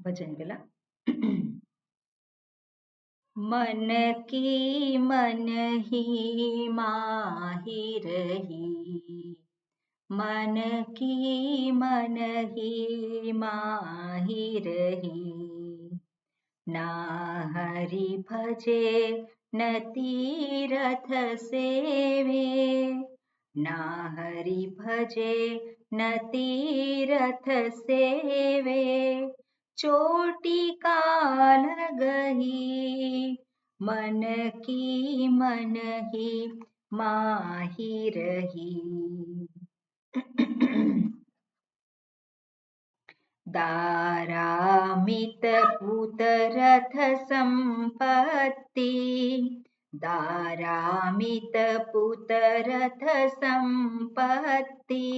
ભજન પેલા मन की मन ही माही रही, मन की मन ही माही रही, ना हरि भजे न तीरथ सेवे, ना हरि भजे न तीरथ सेवे, चोटी काल गही, मन की मन ही माही रही। दारामित पुत्ररथ संपत्ति, दारामित पुत्ररथ संपत्ति,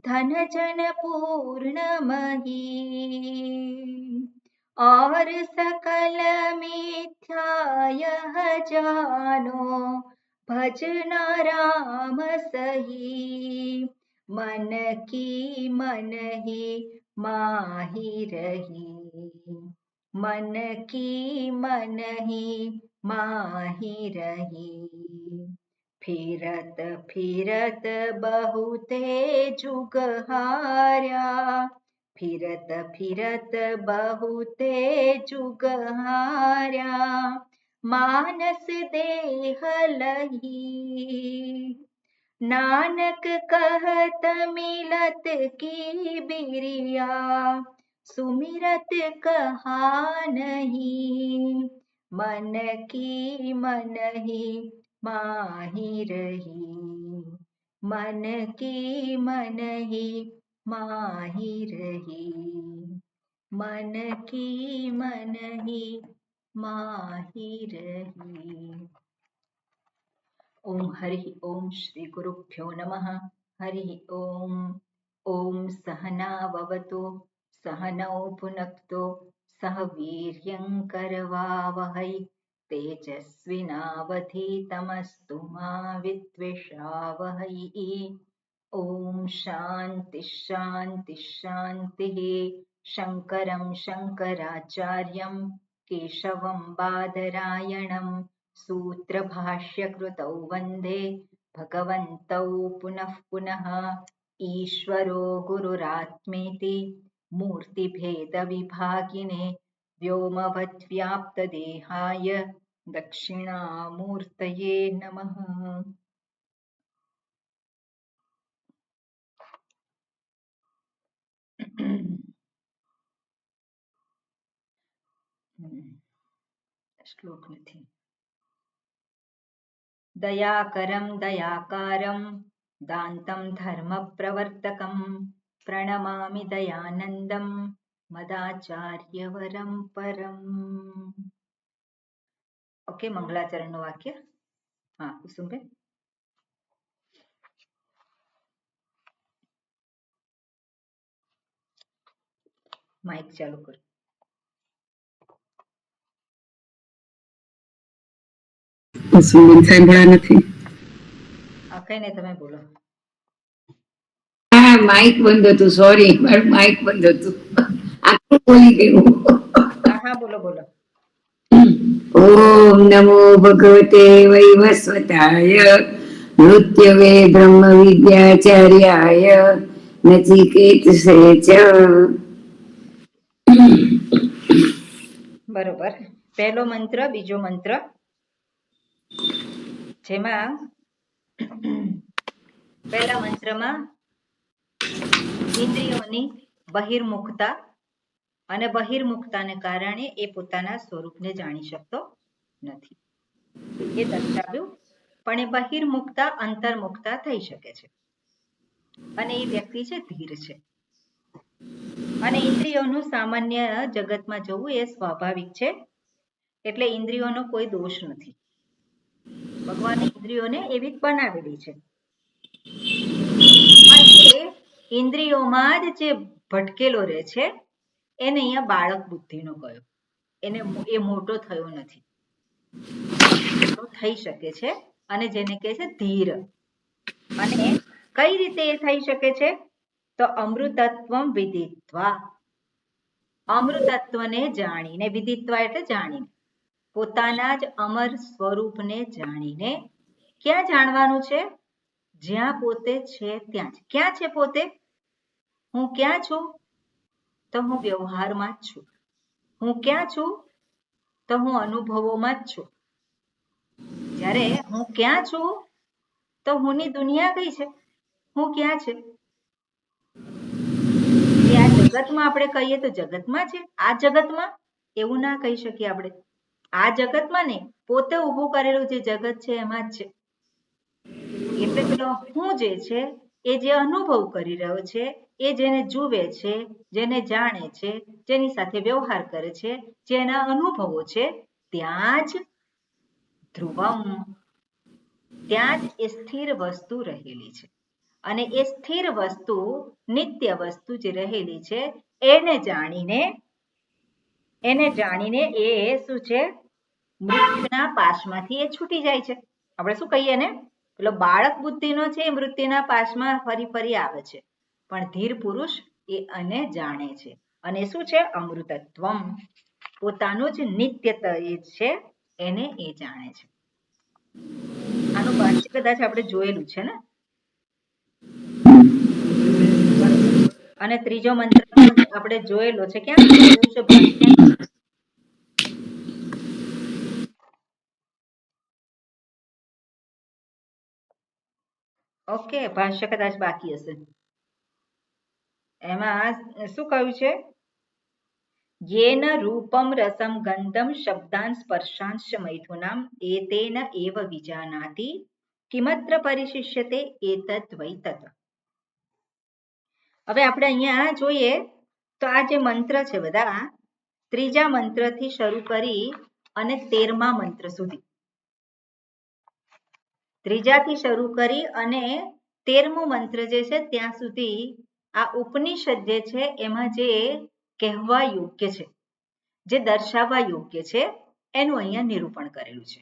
धन जन पूर्णमही, और सकल मिथ्या यह जानो, भजना राम सही, मन की मन ही माही रही, मन की मन ही माही रही। फिरत फिरत बहुते जुग हार्या, फिरत फिरत बहुते जुग हार्या, मानस देह लही, नानक कहत मिलत की बिरिया, सुमिरत कहा नहीं, मन की मन ही माही रही, मन की मन ही माही रही, मन की मन ही माही रही। ओम हरि ओम श्री गुरुभ्यो नमः। हरि ओम। ओम सहनाववतु सहनौ भुनक्तु सह वीर्यं करवावहै तेजस्विनावधीतमस्तु मा विद्विषावहै। ओम शांति शांति शांतिः। शंकरं शंकराचार्यं केशवं बादरायणं सूत्रभाष्यकृतौ वन्दे भगवन्तौ पुनः पुनः। ईश्वरो गुरुरात्मेति मूर्तिभेदविभागिने व्योमवद्व्याप्तदेहाय दक्षिणामूर्तये नमः। શ્લોક નથી. दयाकरं दयाकारं दान्तं धर्मप्रवर्तकं प्रणमामि दयानन्दं मदाचार्यवरं परम्। ઓકે, મંગલાચરણનું વાક્ય. હા કુસુમબેન, માઇક ચાલુ કરો. કુસુમબેન સાંભળ્યા નથી. કઈ નહીં, તમે બોલો. હા, માઇક બંધ હતું. સોરી, મારું માઇક બંધ હતું. આખું બોલી ગયું. હા બોલો બોલો. ઓમ નમો ભગવતે વૈવસ્વતાય મૃત્યવે બ્રહ્મ વિદ્યાચાર્યાય નચિકેતસે ચ. બરોબર. પહેલો મંત્ર, બીજો મંત્ર, જેમાં પહેલા મંત્રમાં ઇન્દ્રિયોની બહિર્મુખતા અને બહિર્મુખતાને કારણે એ પોતાના સ્વરૂપને જાણી શકતો નથી એ દર્શાવ્યું. પણ એ બહિર્મુખતા અંતર્મુખતા થઈ શકે છે અને એ વ્યક્તિ છે ધીર છે. અને ઇન્દ્રિયોનું સામાન્ય જગતમાં જવું એ સ્વાભાવિક છે, એટલે ઇન્દ્રિયોનો કોઈ દોષ નથી. ભગવાને ઇન્દ્રિયોને એવી જ બનાવેલી છે. પણ એ ઇન્દ્રિયોમાં જ જે ભટકેલો રહે છે એને અહીંયા બાળક બુદ્ધિનો કયો. એને એ મોટો થયો નથી, મોટો થઈ શકે છે અને જેને કહે છે ધીર. અને કઈ રીતે એ થઈ શકે છે? તો અમૃતત્વમ વિદિત્વા, અમૃતત્વને જાણીને, વિદિત્વા એટલે જાણીને, પોતાના જ અમર સ્વરૂપને જાણીને ક્યાં જાણવાનું છે? જ્યાં પોતે છે ત્યાં જ. ક્યાં છે પોતે? હું ક્યાં છું? તો હું વ્યવહારમાં જ છું. હું ક્યાં છું? તો હું અનુભવોમાં જ છું. જ્યારે હું ક્યાં છું તો હુંની દુનિયા કઈ છે? હું ક્યાં છે? એ આ જગતમાં આપણે કહીએ તો જગતમાં છે. આ જગતમાં એવું ના કહી શકીએ આપણે. આ જગતમાં નહીં, પોતે ઊભું કરેલું જે જગત છે એમાં જ છે. એટલે પેલો હું જે છે એ જે અનુભવ કરી રહ્યો છે, એ જેને જુએ છે, જેને જાણે છે, જેની સાથે વ્યવહાર કરે છે, જેના અનુભવો છે, ત્યાં જ ધ્રુવમ, ત્યાં જ એ સ્થિર વસ્તુ રહેલી છે. અને એ સ્થિર વસ્તુ, નિત્ય વસ્તુ જે રહેલી છે, એને જાણીને એ શું છે? મૃત્યુના પાશમાંથી એ છૂટી જાય છે. આપણે શું કહીએ ને, પેલો બાળક બુદ્ધિનો છે એ મૃત્યુના પાશમાં ફરી ફરી આવે છે, પણ ધીર પુરુષ એ અને જાણે છે. અને શું છે? અમૃતત્વમ, પોતાનું જ નિત્યતા એ છે એને એ જાણે છે. આનું ભાષ્ય કદાચ આપણે જોયેલું છે ને. અને ત્રીજો મંત્ર આપણે જોયેલો છે. ક્યાં જોયું છે ભાષ્ય? ઓકે, ભાષ્ય કદાચ બાકી હશે. એમાં શું કહ્યું છે? યેન રૂપમ રસમ ગંધમ શબ્દાન સ્પર્શાંશ મૈથુનામ એતેન એવ વિજાનાતિ કિમત્ર પરિશિષ્યતે એતત વૈ તત. હવે આપણે અહીંયા જોઈએ તો આ જે મંત્ર છે બધા, ત્રીજા મંત્રથી શરૂ કરી અને 13મા મંત્ર સુધી, ત્રીજાથી શરૂ કરી અને 13મો મંત્ર જે છે ત્યાં સુધી આ ઉપનિષદ જે છે એમાં જે કહેવા યોગ્ય છે, જે દર્શાવવા યોગ્ય છે, એનું અહીંયા નિરૂપણ કરેલું છે.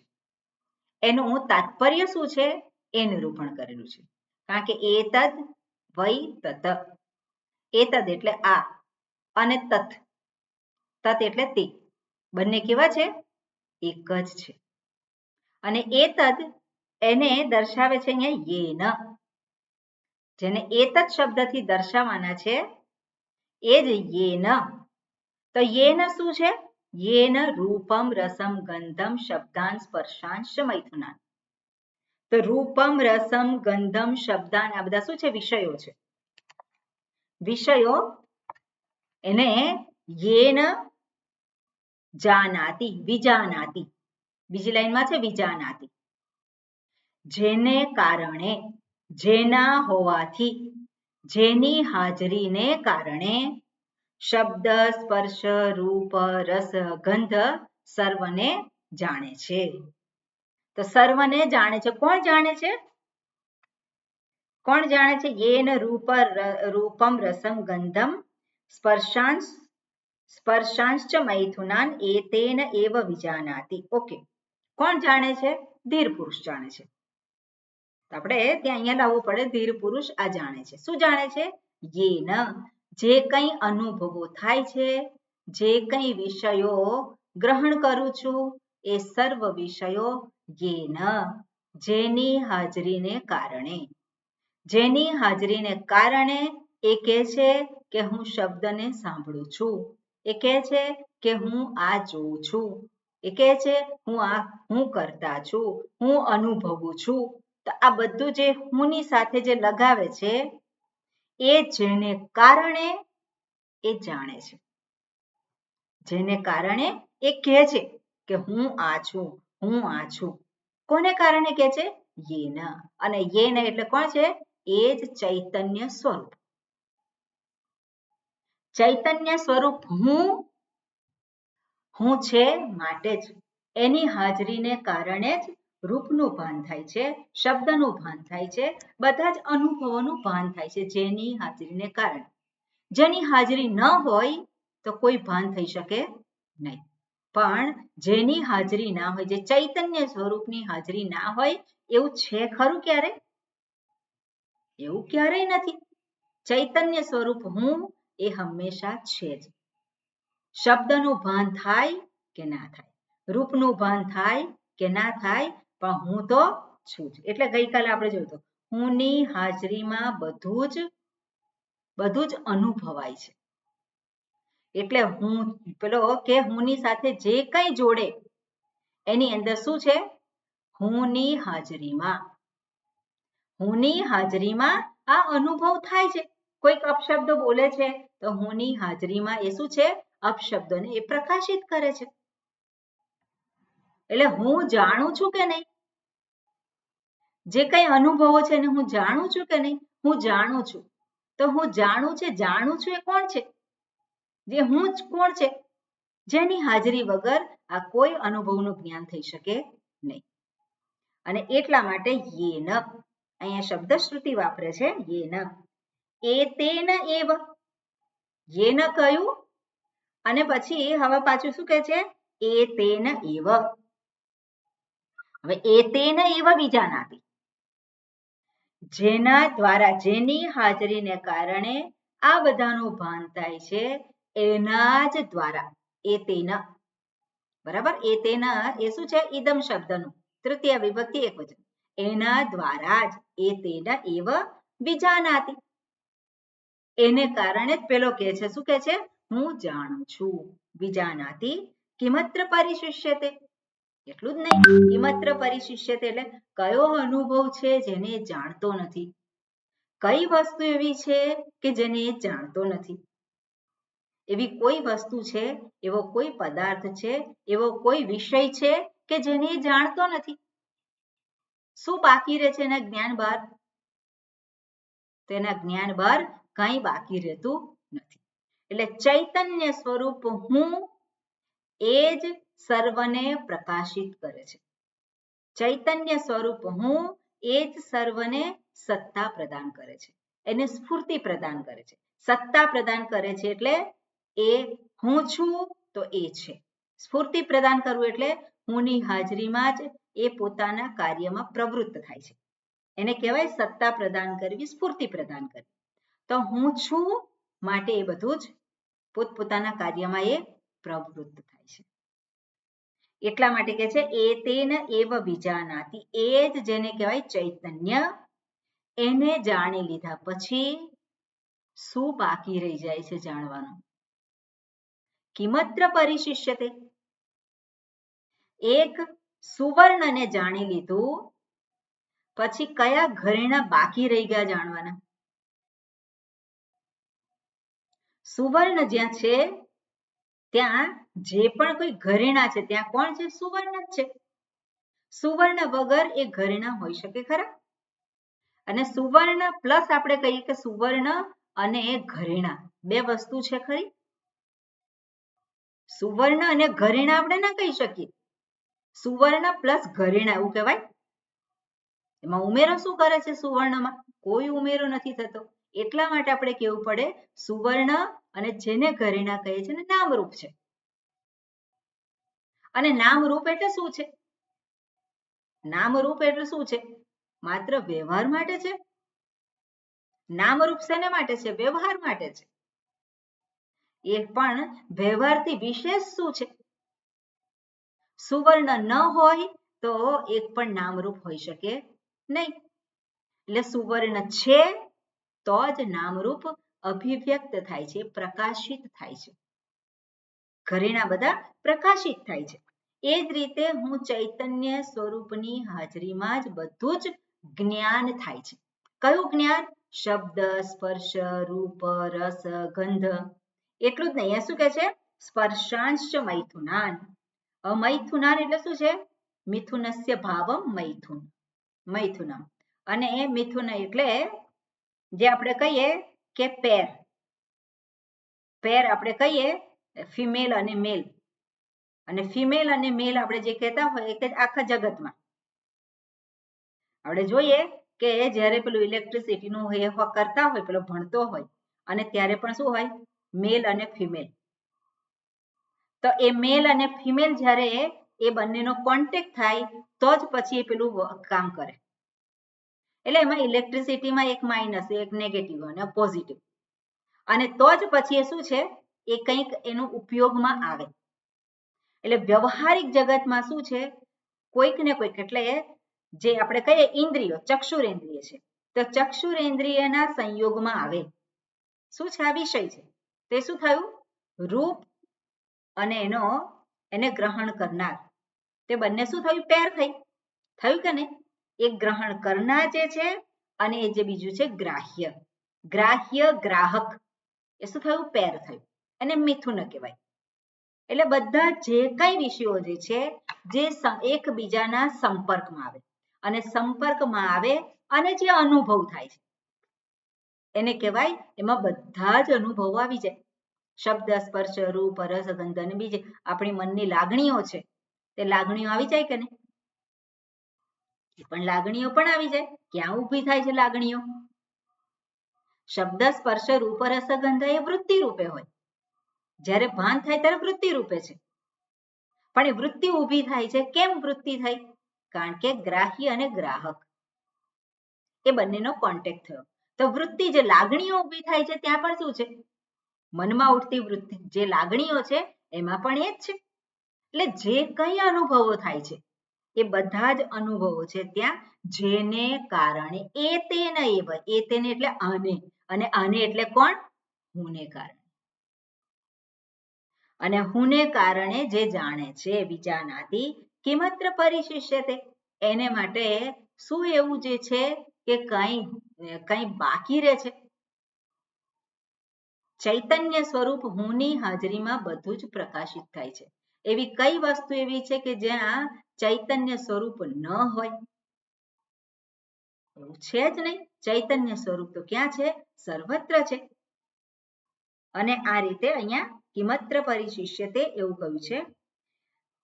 એનું તાત્પર્ય શું છે એ નિરૂપણ કરેલું છે. કારણ કે એતદ વૈ તત, એતદ એટલે આ અને તત, તત એટલે તે, બંને કેવા છે? એક જ છે. અને એતદ એને દર્શાવે છે અહીંયા યેન, જેને એતદ શબ્દથી દર્શાવવાના છે એ જ યેન. તો યેન શું છે? યેન રૂપમ રસમ ગંધમ શબ્દાન સ્પર્શાંશ મૈથુનાન. તો રૂપમ રસમ ગંધમ શબ્દાન આ બધા શું છે? વિષયો છે. વિષયો એને યેન જાનાતિ, વિજાનાતિ, બીજી લાઈનમાં છે વિજાનાતિ, જેને કારણે, જેના હોવાથી, જેની હાજરીને કારણે શબ્દ સ્પર્શ રૂપ રસ ગંધ સર્વને જાણે છે. તો સર્વને જાણે છે. કોણ જાણે છે? કોણ જાણે છે? યેન રૂપમ રસમ ગંધમ સ્પર્શાંશ મૈથુનાન એતેન એવ વિજાનાતિ. ઓકે, કોણ જાણે છે? ધીર પુરુષ જાણે છે. આપણે ત્યાં અહીંયા લાવવું પડે, ધીર પુરુષ આ જાણે છે. શું જાણે છે? યેન, જે કંઈ અનુભવો થાય છે, જે કંઈ વિષયો ગ્રહણ કરું છું, એ સર્વ વિષયો યેન, જેની હાજરીને કારણે, જેની હાજરીને કારણે એ કહે છે કે હું શબ્દને સાંભળું છું, એ કહે છે કે હું આ જોઉં છું, એ કહે છે હું કરતા છું, હું અનુભવું છું. તો આ બધું જે હુંની સાથે જે લગાવે છે એ જેને કારણે એ જાણે છે, જેને કારણે એ કહે છે કે હું આ છું, હું આ છું. કોને કારણે કહે છે? યેન. અને યેન એટલે કોણ છે? એ જ ચૈતન્ય સ્વરૂપ. ચૈતન્ય સ્વરૂપ હું છે માટે જ એની હાજરીને કારણે જ રૂપનું ભાન થાય છે, શબ્દનું ભાન થાય છે, બધા જ અનુભવોનું ભાન થાય છે, જેની હાજરીને કારણે. જેની હાજરી ન હોય તો કોઈ ભાન થઈ શકે નહીં. પણ જેની હાજરી ના હોય, જે ચૈતન્ય સ્વરૂપની હાજરી ના હોય, એવું છે ખરું ક્યારે? એવું ક્યારેય નથી. ચૈતન્ય સ્વરૂપ હું એ હંમેશા છે જ. શબ્દનું ભાન થાય કે ના થાય, રૂપનું ભાન થાય કે ના થાય, પણ હું તો છું જ. એટલે ગઈકાલે આપણે જોયું હતું હુંની હાજરીમાં બધું જ અનુભવાય છે. એટલે હું પેલો કે હુંની સાથે જે કંઈ જોડે એની અંદર શું છે? હુંની હાજરીમાં આ અનુભવ થાય છે. કોઈક અપશબ્દ બોલે છે તો હુંની હાજરીમાં એ શું છે? અપશબ્દોને એ પ્રકાશિત કરે છે. એટલે હું જાણું છું કે નહીં, જે કંઈ અનુભવો છે એને હું જાણું છું કે નહીં? હું જાણું છું. તો હું જાણું છું એ કોણ છે? જે હું જ કોણ છે? જેની હાજરી વગર આ કોઈ અનુભવનું જ્ઞાન થઈ શકે નહીં. અને એટલા માટે યેન, અહીંયા શબ્દ શ્રુતિ વાપરે છે યેન, એતેન એવ, યેન કયું અને પછી હવે પાછું શું કહે છે? એતેન એવ. હવે એતેન એવ વિજાનાતિ, જેના દ્વારા, જેની હાજરીને કારણે આ બધાનું ભાન થાય છે એના જ દ્વારા, એતેન, બરાબર? એતેન એ શું છે? ઇદમ શબ્દનું તૃતીય વિભક્તિ એકવચન, એના દ્વારા જ, એતેન એવ વિજાનાતિ, એને કારણે જ પેલો કહે છે, શું કહે છે? હું જાણું છું. વિજાનાતિ કિમત્ર પરિશિષ્યતે, એટલું જ નહીં, કિમત્ર પરિશિષ્યતે એટલે કયો અનુભવ છે જેને જાણતો નથી, કઈ વસ્તુ એવી છે કે જેને જાણતો નથી. એવી કોઈ વસ્તુ છે, એવો કોઈ પદાર્થ છે, એવો કોઈ વિષય છે કે જેને જાણતો નથી. શું બાકી રહે છે એના જ્ઞાન બહાર? તેના જ્ઞાન બહાર કંઈ બાકી રહેતું નથી. એટલે ચૈતન્ય સ્વરૂપ હું એ જ સર્વને પ્રકાશિત કરે છે. ચૈતન્ય સ્વરૂપ હું એ જ સર્વને સત્તા પ્રદાન કરે છે, એને સ્ફૂર્તિ પ્રદાન કરે છે, સત્તા પ્રદાન કરે છે. એટલે એ હું છું તો એ છે. સ્ફૂર્તિ પ્રદાન કરવું એટલે હુંની હાજરીમાં જ એ પોતાના કાર્યમાં પ્રવૃત્ત થાય છે. એને કહેવાય સત્તા પ્રદાન કરવી, સ્ફૂર્તિ પ્રદાન કરવી. તો હું છું માટે એ બધું જ પોતપોતાના કાર્યમાં એ પ્રવૃત્ત થાય છે. એટલા માટે કહે છે એતેન એવ વિજાનાતિ, એ જ જેને કહેવાય ચૈતન્ય, એને જાણી લીધા પછી શું બાકી રહી જાય છે જાણવાનું? કિમત્ર પરિશિષ્યતે, એક સુવર્ણને જાણી લીધું પછી કયા ઘરેણા બાકી રહી ગયા જાણવાના? સુવર્ણ જ્યાં છે ત્યાં જે પણ કોઈ ઘરેણા છે ત્યાં કોણ છે? સુવર્ણ જ છે. સુવર્ણ વગર એ ઘરેણા હોઈ શકે ખરા? અને સુવર્ણ પ્લસ આપણે કહીએ કે સુવર્ણ અને ઘરેણા બે વસ્તુ છે ખરી? સુવર્ણ અને ઘરેણા આપણે ના કહી શકીએ. સુવર્ણ પ્લસ ઘરેણા એવું કહેવાય. એમાં ઉમેરો શું કરે છે? સુવર્ણમાં કોઈ ઉમેરો નથી થતો. એટલા માટે આપણે કહેવું પડે સુવર્ણ અને જેને ઘરેણા કહે છે ને નામરૂપ છે. અને નામરૂપ એટલે શું છે? નામરૂપ એટલે શું છે? માત્ર વ્યવહાર માટે છે. નામરૂપ શેને માટે છે? વ્યવહાર માટે છે. એ પણ વ્યવહારથી વિશેષ શું છે? સુવર્ણ ન હોય તો એક પણ નામરૂપ હોઈ શકે નહીં. એટલે સુવર્ણ છે તો જ નામરૂપ અભિવ્યક્ત થાય છે, પ્રકાશિત થાય છે. ઘરેણા બધા પ્રકાશિત થાય છે. એ જ રીતે હું ચૈતન્ય સ્વરૂપની હાજરીમાં જ બધું જ જ્ઞાન થાય છે. કયું જ્ઞાન? શબ્દ, સ્પર્શ, રૂપ, રસ, ગંધ. એટલું જ નહીં, શું કહે છે? સ્પર્શાંશ મૈથુનાન. મૈથુનાન એટલે શું છે? મિથુનસ્ય ભાવમ મૈથુન, મૈથુનમ. અને એ મિથુન એટલે જે આપણે કહીએ કે પેર, પેર આપણે કહીએ ફિમેલ અને મેલ. અને ફિમેલ અને મેલ આપણે જે કહેતા હોય કે આખા જગતમાં આપણે જોઈએ કે જ્યારે પેલું ઇલેક્ટ્રિસિટીનું એ કરતા હોય, પેલો ભણતો હોય અને ત્યારે પણ શું હોય? મેલ અને ફિમેલ. તો એ મેલ અને ફિમેલ જ્યારે એ બંનેનો કોન્ટેક્ટ થાય તો જ પછી એ પેલું કામ કરે. એટલે એમાં ઇલેક્ટ્રિસિટીમાં એક માઇનસ, એક નેગેટિવ અને પોઝિટિવ, અને તો જ પછી એ શું છે? એ કંઈક એનો ઉપયોગમાં આવે. એટલે વ્યવહારિક જગતમાં શું છે, કોઈક ને કોઈક, એટલે જે આપણે કહીએ ઇન્દ્રિયો, ચક્ષુરેન્દ્રિય છે, તો ચક્ષુરેન્દ્રિયના સંયોગમાં આવે. શું છે? આ વિષય છે. તે શું થયું? રૂપ અને એને ગ્રહણ કરનાર, તે બંને શું થયું? પેર થઈ. થયું કે નહીં? એક ગ્રહણ કરનાર જે છે અને એ જે બીજું છે ગ્રાહ્ય, ગ્રાહ્ય ગ્રાહક, એ શું થયું? પેર થયું. એને મિથુન કહેવાય. એટલે બધા જે કઈ વિષયો જે છે જે એકબીજાના સંપર્કમાં આવે, અને સંપર્કમાં આવે અને જે અનુભવ થાય છે એને કહેવાય, એમાં બધા જ અનુભવો આવી જાય. શબ્દ, સ્પર્શ, રૂપ, રસ, ગંધ અને બીજે આપણી મનની લાગણીઓ છે, તે લાગણીઓ આવી જાય કે નહીં? એ પણ લાગણીઓ પણ આવી જાય. ક્યાં ઊભી થાય છે લાગણીઓ? શબ્દ, સ્પર્શ, રૂપ, રસ, ગંધ એ વૃત્તિ રૂપે હોય. જ્યારે ભાન થાય ત્યારે વૃત્તિ રૂપે છે. પણ એ વૃત્તિ ઊભી થાય છે. કેમ વૃત્તિ થઈ? કારણ કે ગ્રાહ્ય અને ગ્રાહક એ બંનેનો કોન્ટેક્ટ થયો. તો વૃત્તિ, જે લાગણીઓ ઊભી થાય છે ત્યાં પણ શું છે? મનમાં ઉઠતી વૃત્તિ, જે લાગણીઓ છે એમાં પણ એ જ છે. એટલે જે કઈ અનુભવો થાય છે એ બધા જ અનુભવો છે ત્યાં જેને કારણે એ તેને એટલે આને, અને આને એટલે કોણ? હુંને કારણે. અને હુંને કારણે જે જાણે છે વિજાનાતિ કિમત્ર પરિશિષ્યતે, એને માટે શું એવું જે છે કે કઈ બાકી રહે છે? ચૈતન્ય સ્વરૂપ હુંની હાજરીમાં બધું જ પ્રકાશિત થાય છે. એવી કઈ વસ્તુ એવી છે કે જ્યાં ચૈતન્ય સ્વરૂપ ન હોય? એવું છે જ નહીં. ચૈતન્ય સ્વરૂપ તો ક્યાં છે? સર્વત્ર છે. અને આ રીતે અહીંયા કિમત્ર પરિશિષ્યતે એવું કહ્યું છે.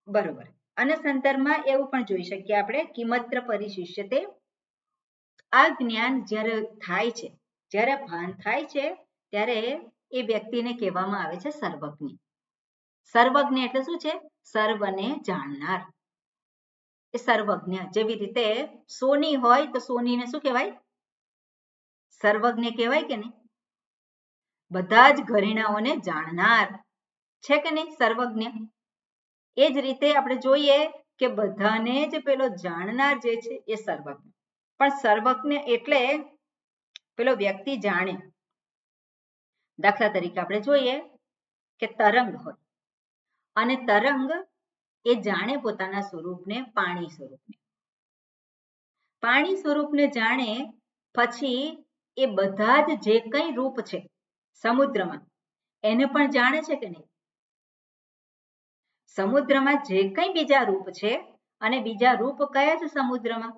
બરોબર. અને સંદર્ભમાં એવું પણ જોઈ શકીએ આપણે, કિમત્ર પરિશિષ્યતે, આ જ્ઞાન જ્યારે થાય છે, જ્યારે ભાન થાય છે ત્યારે એ વ્યક્તિને કહેવામાં આવે છે સર્વજ્ઞ. સર્વજ્ઞ એટલે શું છે? સર્વને જાણનાર. એ સર્વજ્ઞ. જેવી રીતે સોની હોય તો સોનીને શું કહેવાય? સર્વજ્ઞ કહેવાય કે નહીં? બધા જ ઘરેણાઓને જાણનાર છે કે નહીં? સર્વજ્ઞ. એ જ રીતે આપણે જોઈએ કે બધાને જ પેલો જાણનાર જે છે એ સર્વજ્ઞ. પણ સર્વજ્ઞ એટલે પેલો વ્યક્તિ જાણે. દાખલા તરીકે આપણે જોઈએ કે તરંગ હોય, અને તરંગ એ જાણે પોતાના સ્વરૂપને, પાણી સ્વરૂપને. પાણી સ્વરૂપને જાણે પછી એ બધા જ જે કંઈ રૂપ છે સમુદ્રમાં એને પણ જાણે છે કે નહીં? સમુદ્રમાં જે કંઈ બીજા રૂપ છે, અને બીજા રૂપ કયા છે સમુદ્રમાં?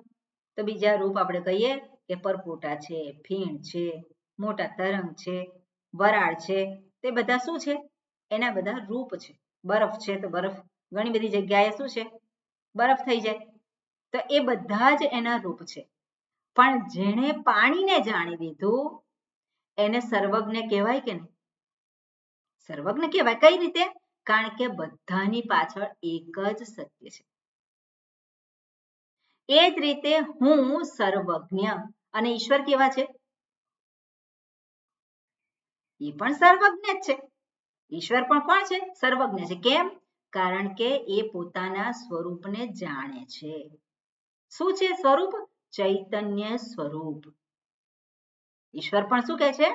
તો બીજા રૂપ આપણે કહીએ કે પરપોટા છે, ફીણ છે, મોટા તરંગ છે, વરાળ છે, તે બધા શું છે? એના બધા રૂપ છે. બરફ છે તો બરફ ઘણી બધી જગ્યાએ શું છે? બરફ થઈ જાય. તો એ બધા જ એના રૂપ છે. પણ જેણે પાણીને જાણી લીધું એને સર્વજ્ઞ કહેવાય કે નહીં? સર્વજ્ઞ કહેવાય. કઈ રીતે? કારણ કે બધાની પાછળ એક જ સત્ય છે. એ જ રીતે હું સર્વજ્ઞ, અને ઈશ્વર કેવા છે? એ પણ સર્વજ્ઞ જ છે. ઈશ્વર પણ કોણ છે? સર્વજ્ઞ છે. કેમ? કારણ કે એ પોતાના સ્વરૂપને જાણે છે. શું છે સ્વરૂપ? ચૈતન્ય સ્વરૂપ. ઈશ્વર પણ શું કહે છે?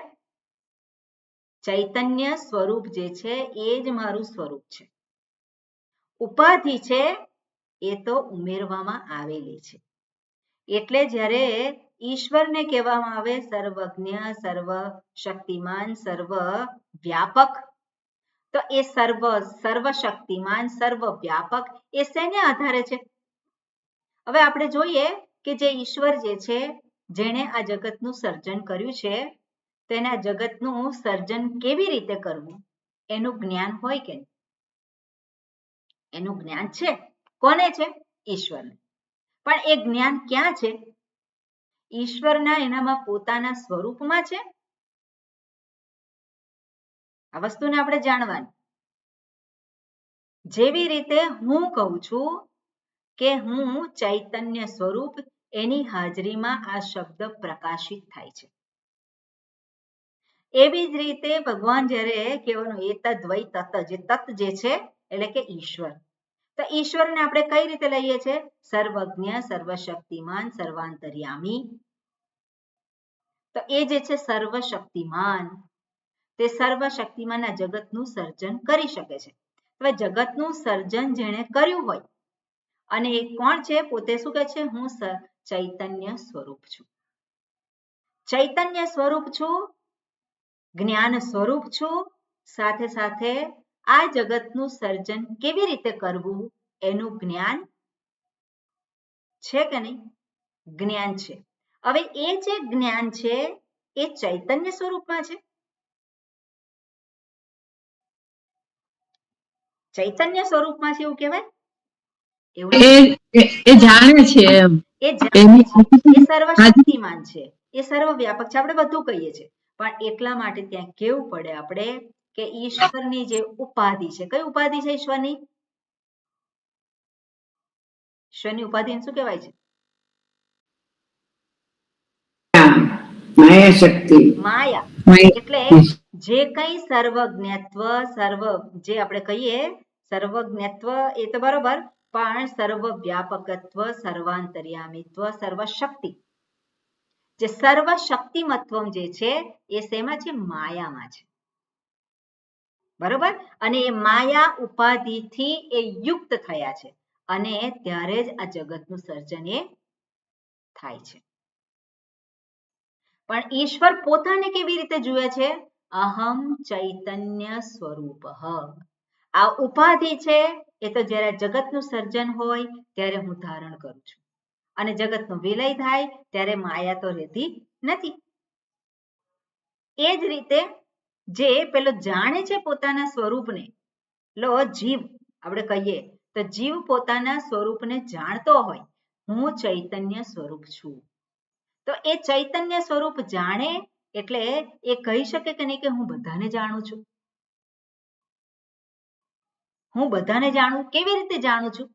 ચૈતન્ય સ્વરૂપ જે છે એ જ મારું સ્વરૂપ છે. ઉપાધિ છે એ તો ઉમેરવામાં આવેલી છે. એટલે જ્યારે ઈશ્વરને કહેવામાં આવે સર્વજ્ઞ, સર્વ શક્તિમાન, સર્વ વ્યાપક, તો એ સર્વ શક્તિમાન, સર્વ વ્યાપક એ શેને આધારે છે? હવે આપણે જોઈએ કે જે ઈશ્વર જે છે, જેણે આ જગતનું સર્જન કર્યું છે, તેના જગતનું સર્જન કેવી રીતે કરવું એનું જ્ઞાન હોય કે નહીં? એનું જ્ઞાન છે. કોને છે? ઈશ્વરને. પણ એ જ્ઞાન ક્યાં છે? ઈશ્વરના એનામાં પોતાના સ્વરૂપમાં છે. આ વસ્તુને આપણે જાણવાની. જેવી રીતે હું કહું છું કે હું ચૈતન્ય સ્વરૂપ, એની હાજરીમાં આ શબ્દ પ્રકાશિત થાય છે. એવી જ રીતે ભગવાન જ્યારે કહેવાનું એતદ વૈ તત, જે તત જે છે એટલે કે ઈશ્વર. તો ઈશ્વરને આપણે કઈ રીતે લઈએ છીએ? સર્વજ્ઞ, સર્વશક્તિમાન, સર્વાંતર્યામી. તો એ જે છે સર્વશક્તિમાન, તે સર્વશક્તિમાન આ જગતનું સર્જન કરી શકે છે. હવે જગતનું સર્જન જેણે કર્યું હોય અને એ કોણ છે? પોતે શું કહે છે? હું ચૈતન્ય સ્વરૂપ છું. ચૈતન્ય સ્વરૂપ છું, જ્ઞાન સ્વરૂપ છું. સાથે સાથે આ જગતનું સર્જન કેવી રીતે કરવું એનું જ્ઞાન છે કે નહીં? જ્ઞાન છે. હવે એ જે જ્ઞાન છે એ ચૈતન્ય સ્વરૂપમાં છે. ચૈતન્ય સ્વરૂપમાં છે એવું કહેવાય? એવું એ જાણે છે એમ. એ જાણે છે, એ સર્વશક્તિમાન છે, એ સર્વવ્યાપક છે, આપણે બધું કહીએ છીએ. પણ એટલા માટે ત્યાં કેવું પડે આપણે કે ઈશ્વરની જે ઉપાધિ છે, કઈ ઉપાધિ છે ઈશ્વરની? ઈશ્વરની ઉપાધિ શું કહેવાય છે? માયા શક્તિ. માયા એટલે જે કઈ સર્વજ્ઞત્વ, સર્વ જે આપણે કહીએ સર્વજ્ઞત્વ એ તો બરોબર, પણ સર્વવ્યાપકત્વ, સર્વાંતર્યામીત્વ, સર્વશક્તિ, જે સર્વશક્તિમત્વ જે છે એ શેમાં છે? માયામાં છે. બરોબર? અને એ માયા ઉપાધિથી એ યુક્ત થયા છે અને ત્યારે જ આ જગતનું સર્જન એ થાય છે. પણ ઈશ્વર પોતાને કેવી રીતે જુએ છે? અહમ ચૈતન્ય સ્વરૂપ. આ ઉપાધિ છે એ તો જ્યારે જગતનું સર્જન હોય ત્યારે હું ધારણ કરું છું અને જગતનો વિલય થાય ત્યારે માયા તો રહેતી નથી. એ જ રીતે જે પેલો જાણે છે પોતાના સ્વરૂપને, લો જીવ આપણે કહીએ તો જીવ પોતાના સ્વરૂપને જાણતો હોય, હું ચૈતન્ય સ્વરૂપ છું. તો એ ચૈતન્ય સ્વરૂપ જાણે એટલે એ કહી શકે કે નહીં કે હું બધાને જાણું છું? હું બધાને જાણું. કેવી રીતે જાણું છું?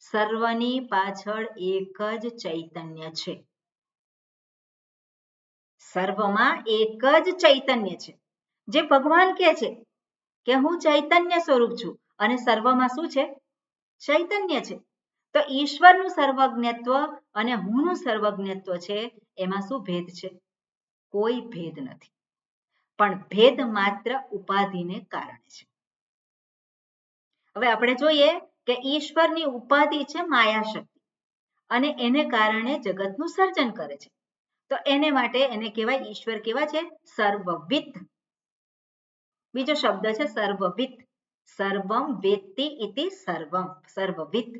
સર્વની પાછળ એક જ ચૈતન્ય છે. સર્વમાં એક જ ચૈતન્ય છે. જે ભગવાન કહે છે કે હું ચૈતન્ય સ્વરૂપ છું અને સર્વમાં શું છે? ચૈતન્ય છે. તો ઈશ્વરનું સર્વજ્ઞત્વ અને હુંનું સર્વજ્ઞત્વ છે, એમાં શું ભેદ છે? કોઈ ભેદ નથી, પણ ભેદ માત્ર ઉપાધિને કારણે છે. હવે આપણે જોઈએ કે ઈશ્વરની ઉપાધિ છે માયા શક્તિ અને એને કારણે જગતનું સર્જન કરે છે. તો એને માટે એને કહેવાય ઈશ્વર કેવા છે? સર્વવિદ. બીજો શબ્દ છે સર્વવિદ. સર્વમ વેત્તિ ઇતિ સર્વમ, સર્વવિદ.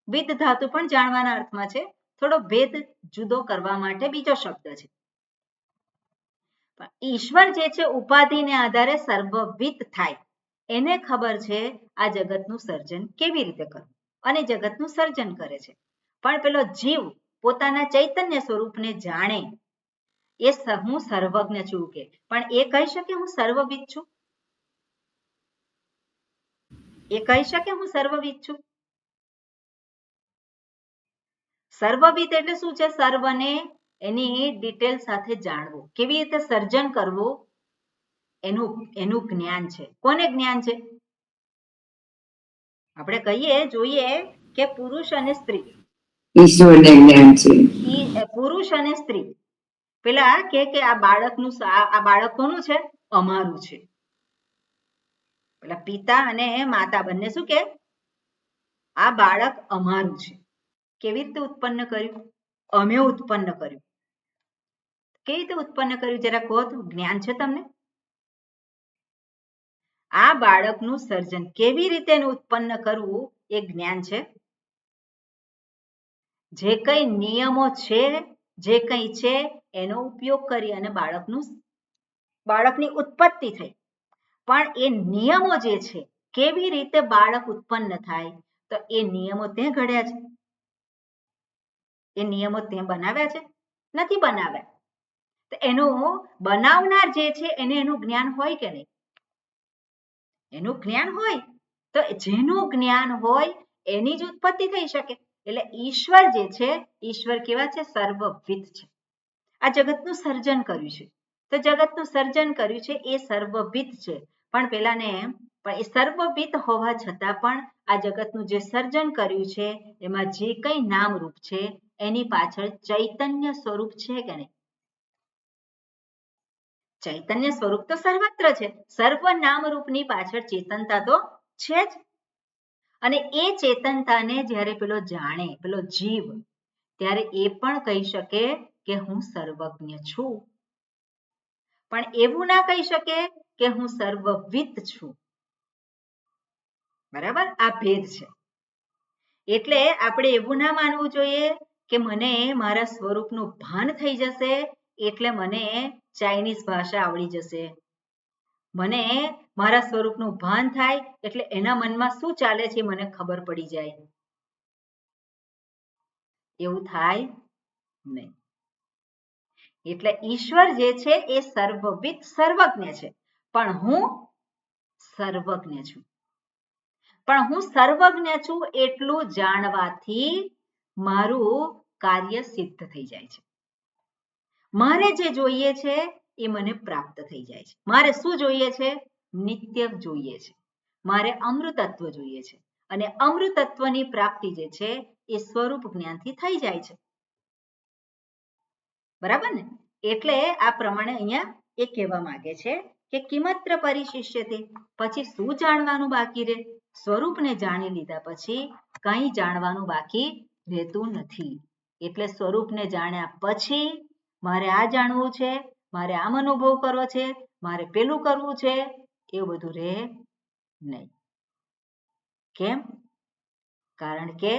વિદ ધાતુ પણ જાણવાના અર્થમાં છે, થોડો ભેદ જુદો કરવા માટે બીજો શબ્દ છે. ઈશ્વર જે છે ઉપાધિને આધારે સર્વવિદ થાય, એને ખબર છે આ જગતનું સર્જન કેવી રીતે કરવું અને જગતનું સર્જન કરે છે. પણ પેલો જીવ પોતાના ચૈતન્ય સ્વરૂપને જાણે, એ હું સર્વજ્ઞ છું કે, પણ એ કહી શકે હું સર્વવિદ છું? એ કહી શકે હું સર્વવિદ છું? સર્વવિદ એટલે શું છે? સર્વને એની ડિટેલ સાથે જાણવું, કેવી રીતે સર્જન કરવું એનું જ્ઞાન છે. કોને જ્ઞાન છે? આપણે કહીએ જોઈએ કે પુરુષ અને સ્ત્રી, ઈશ્વરને જ્ઞાન છે. પુરુષ અને સ્ત્રી પેલા કે આ બાળકનું, આ બાળક કોનું છે? અમારું છે. પેલા પિતા અને માતા બંને શું કે આ બાળક અમારું છે. કેવી રીતે ઉત્પન્ન કર્યું? અમે ઉત્પન્ન કર્યું. કેવી રીતે ઉત્પન્ન કર્યું જરા કહો તો, જ્ઞાન છે તમને? આ બાળકનું સર્જન કેવી રીતે ઉત્પન્ન કરવું એ જ્ઞાન છે. જે કઈ નિયમો છે, જે કઈ છે એનો ઉપયોગ કરી અને બાળકની ઉત્પત્તિ થઈ. પણ એ નિયમો જે છે, કેવી રીતે બાળક ઉત્પન્ન થાય, તો એ નિયમો તે ઘડ્યા છે? એ નિયમો તે બનાવ્યા છે? નથી બનાવ્યા. તો એનું બનાવનાર જે છે એને એનું જ્ઞાન હોય કે નહીં? એનું જ્ઞાન હોય. તો જેનું જ્ઞાન હોય એની જ ઉત્પત્તિ થઈ શકે. એટલે ઈશ્વર જે છે, ઈશ્વર કેવા છે? સર્વવિદ છે. આ જગતનું સર્જન કર્યું છે. તો જગતનું સર્જન કર્યું છે એ સર્વવિદ છે, પણ પેલાને પણ એ સર્વવિદ હોવા છતાં પણ આ જગતનું જે સર્જન કર્યું છે એમાં જે કંઈ નામ રૂપ છે એની પાછળ ચૈતન્ય સ્વરૂપ છે કે નહીં? ચૈતન્ય સ્વરૂપ તો સર્વત્ર છે, સર્વ નામ રૂપની પાછળ ચેતનતા તો છે જ. અને એ ચેતનતાને જ્યારે પેલો જાણે, પેલો જીવ, ત્યારે એ પણ કહી શકે કે હું સર્વજ્ઞ છું, પણ એવું ના કહી શકે કે હું સર્વવિદ છું. બરાબર, આ ભેદ છે. એટલે આપણે એવું ના માનવું જોઈએ કે મને મારા સ્વરૂપનું ભાન થઈ જશે એટલે મને ચાઇનીઝ ભાષા આવડી જશે, મને મારા સ્વરૂપનું ભાન થાય એટલે એના મનમાં શું ચાલે છે મને ખબર પડી જાય. એવું થાય નહીં. એટલે ઈશ્વર જે છે એ સર્વવિદ સર્વજ્ઞ છે, પણ હું સર્વજ્ઞ છું. પણ હું સર્વજ્ઞ છું એટલું જાણવાથી મારું કાર્ય સિદ્ધ થઈ જાય છે. મારે જે જોઈએ છે એ મને પ્રાપ્ત થઈ જાય છે. મારે શું જોઈએ છે? નિત્ય જોઈએ છે, મારે અમૃતત્વ જોઈએ છે, અને અમૃતત્વની પ્રાપ્તિ જે છે એ સ્વરૂપ જ્ઞાનથી થઈ જાય છે. બરાબર ને? એટલે આ પ્રમાણે અહીંયા એ કહેવા માંગે છે કે કિમત્ર પરિશિષ્યતે, પછી શું જાણવાનું બાકી રહે? સ્વરૂપને જાણી લીધા પછી કંઈ જાણવાનું બાકી રહેતું નથી. એટલે સ્વરૂપને જાણ્યા પછી મારે આ જાણવું છે, મારે આમ અનુભવ કરવો છે, મારે પેલું કરવું છે, એવું બધું રહે નહીં. કેમ? કારણ કે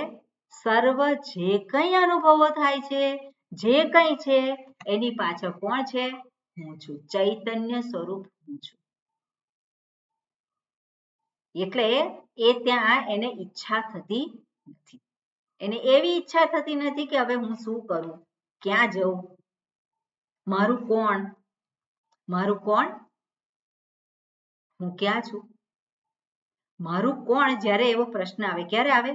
સર્વ જે કંઈ અનુભવો થાય છે, જે કંઈ છે એની પાછળ કોણ છે? હું છું, ચૈતન્ય સ્વરૂપ હું છું. એટલે એ ત્યાં એને ઈચ્છા થતી નથી. એને એવી ઈચ્છા થતી નથી કે હવે હું શું કરું, ક્યાં જઉં, મારું કોણ, મારું કોણ, હું ક્યાં છું, મારું કોણ. જ્યારે એવો પ્રશ્ન આવે, ક્યારે આવે?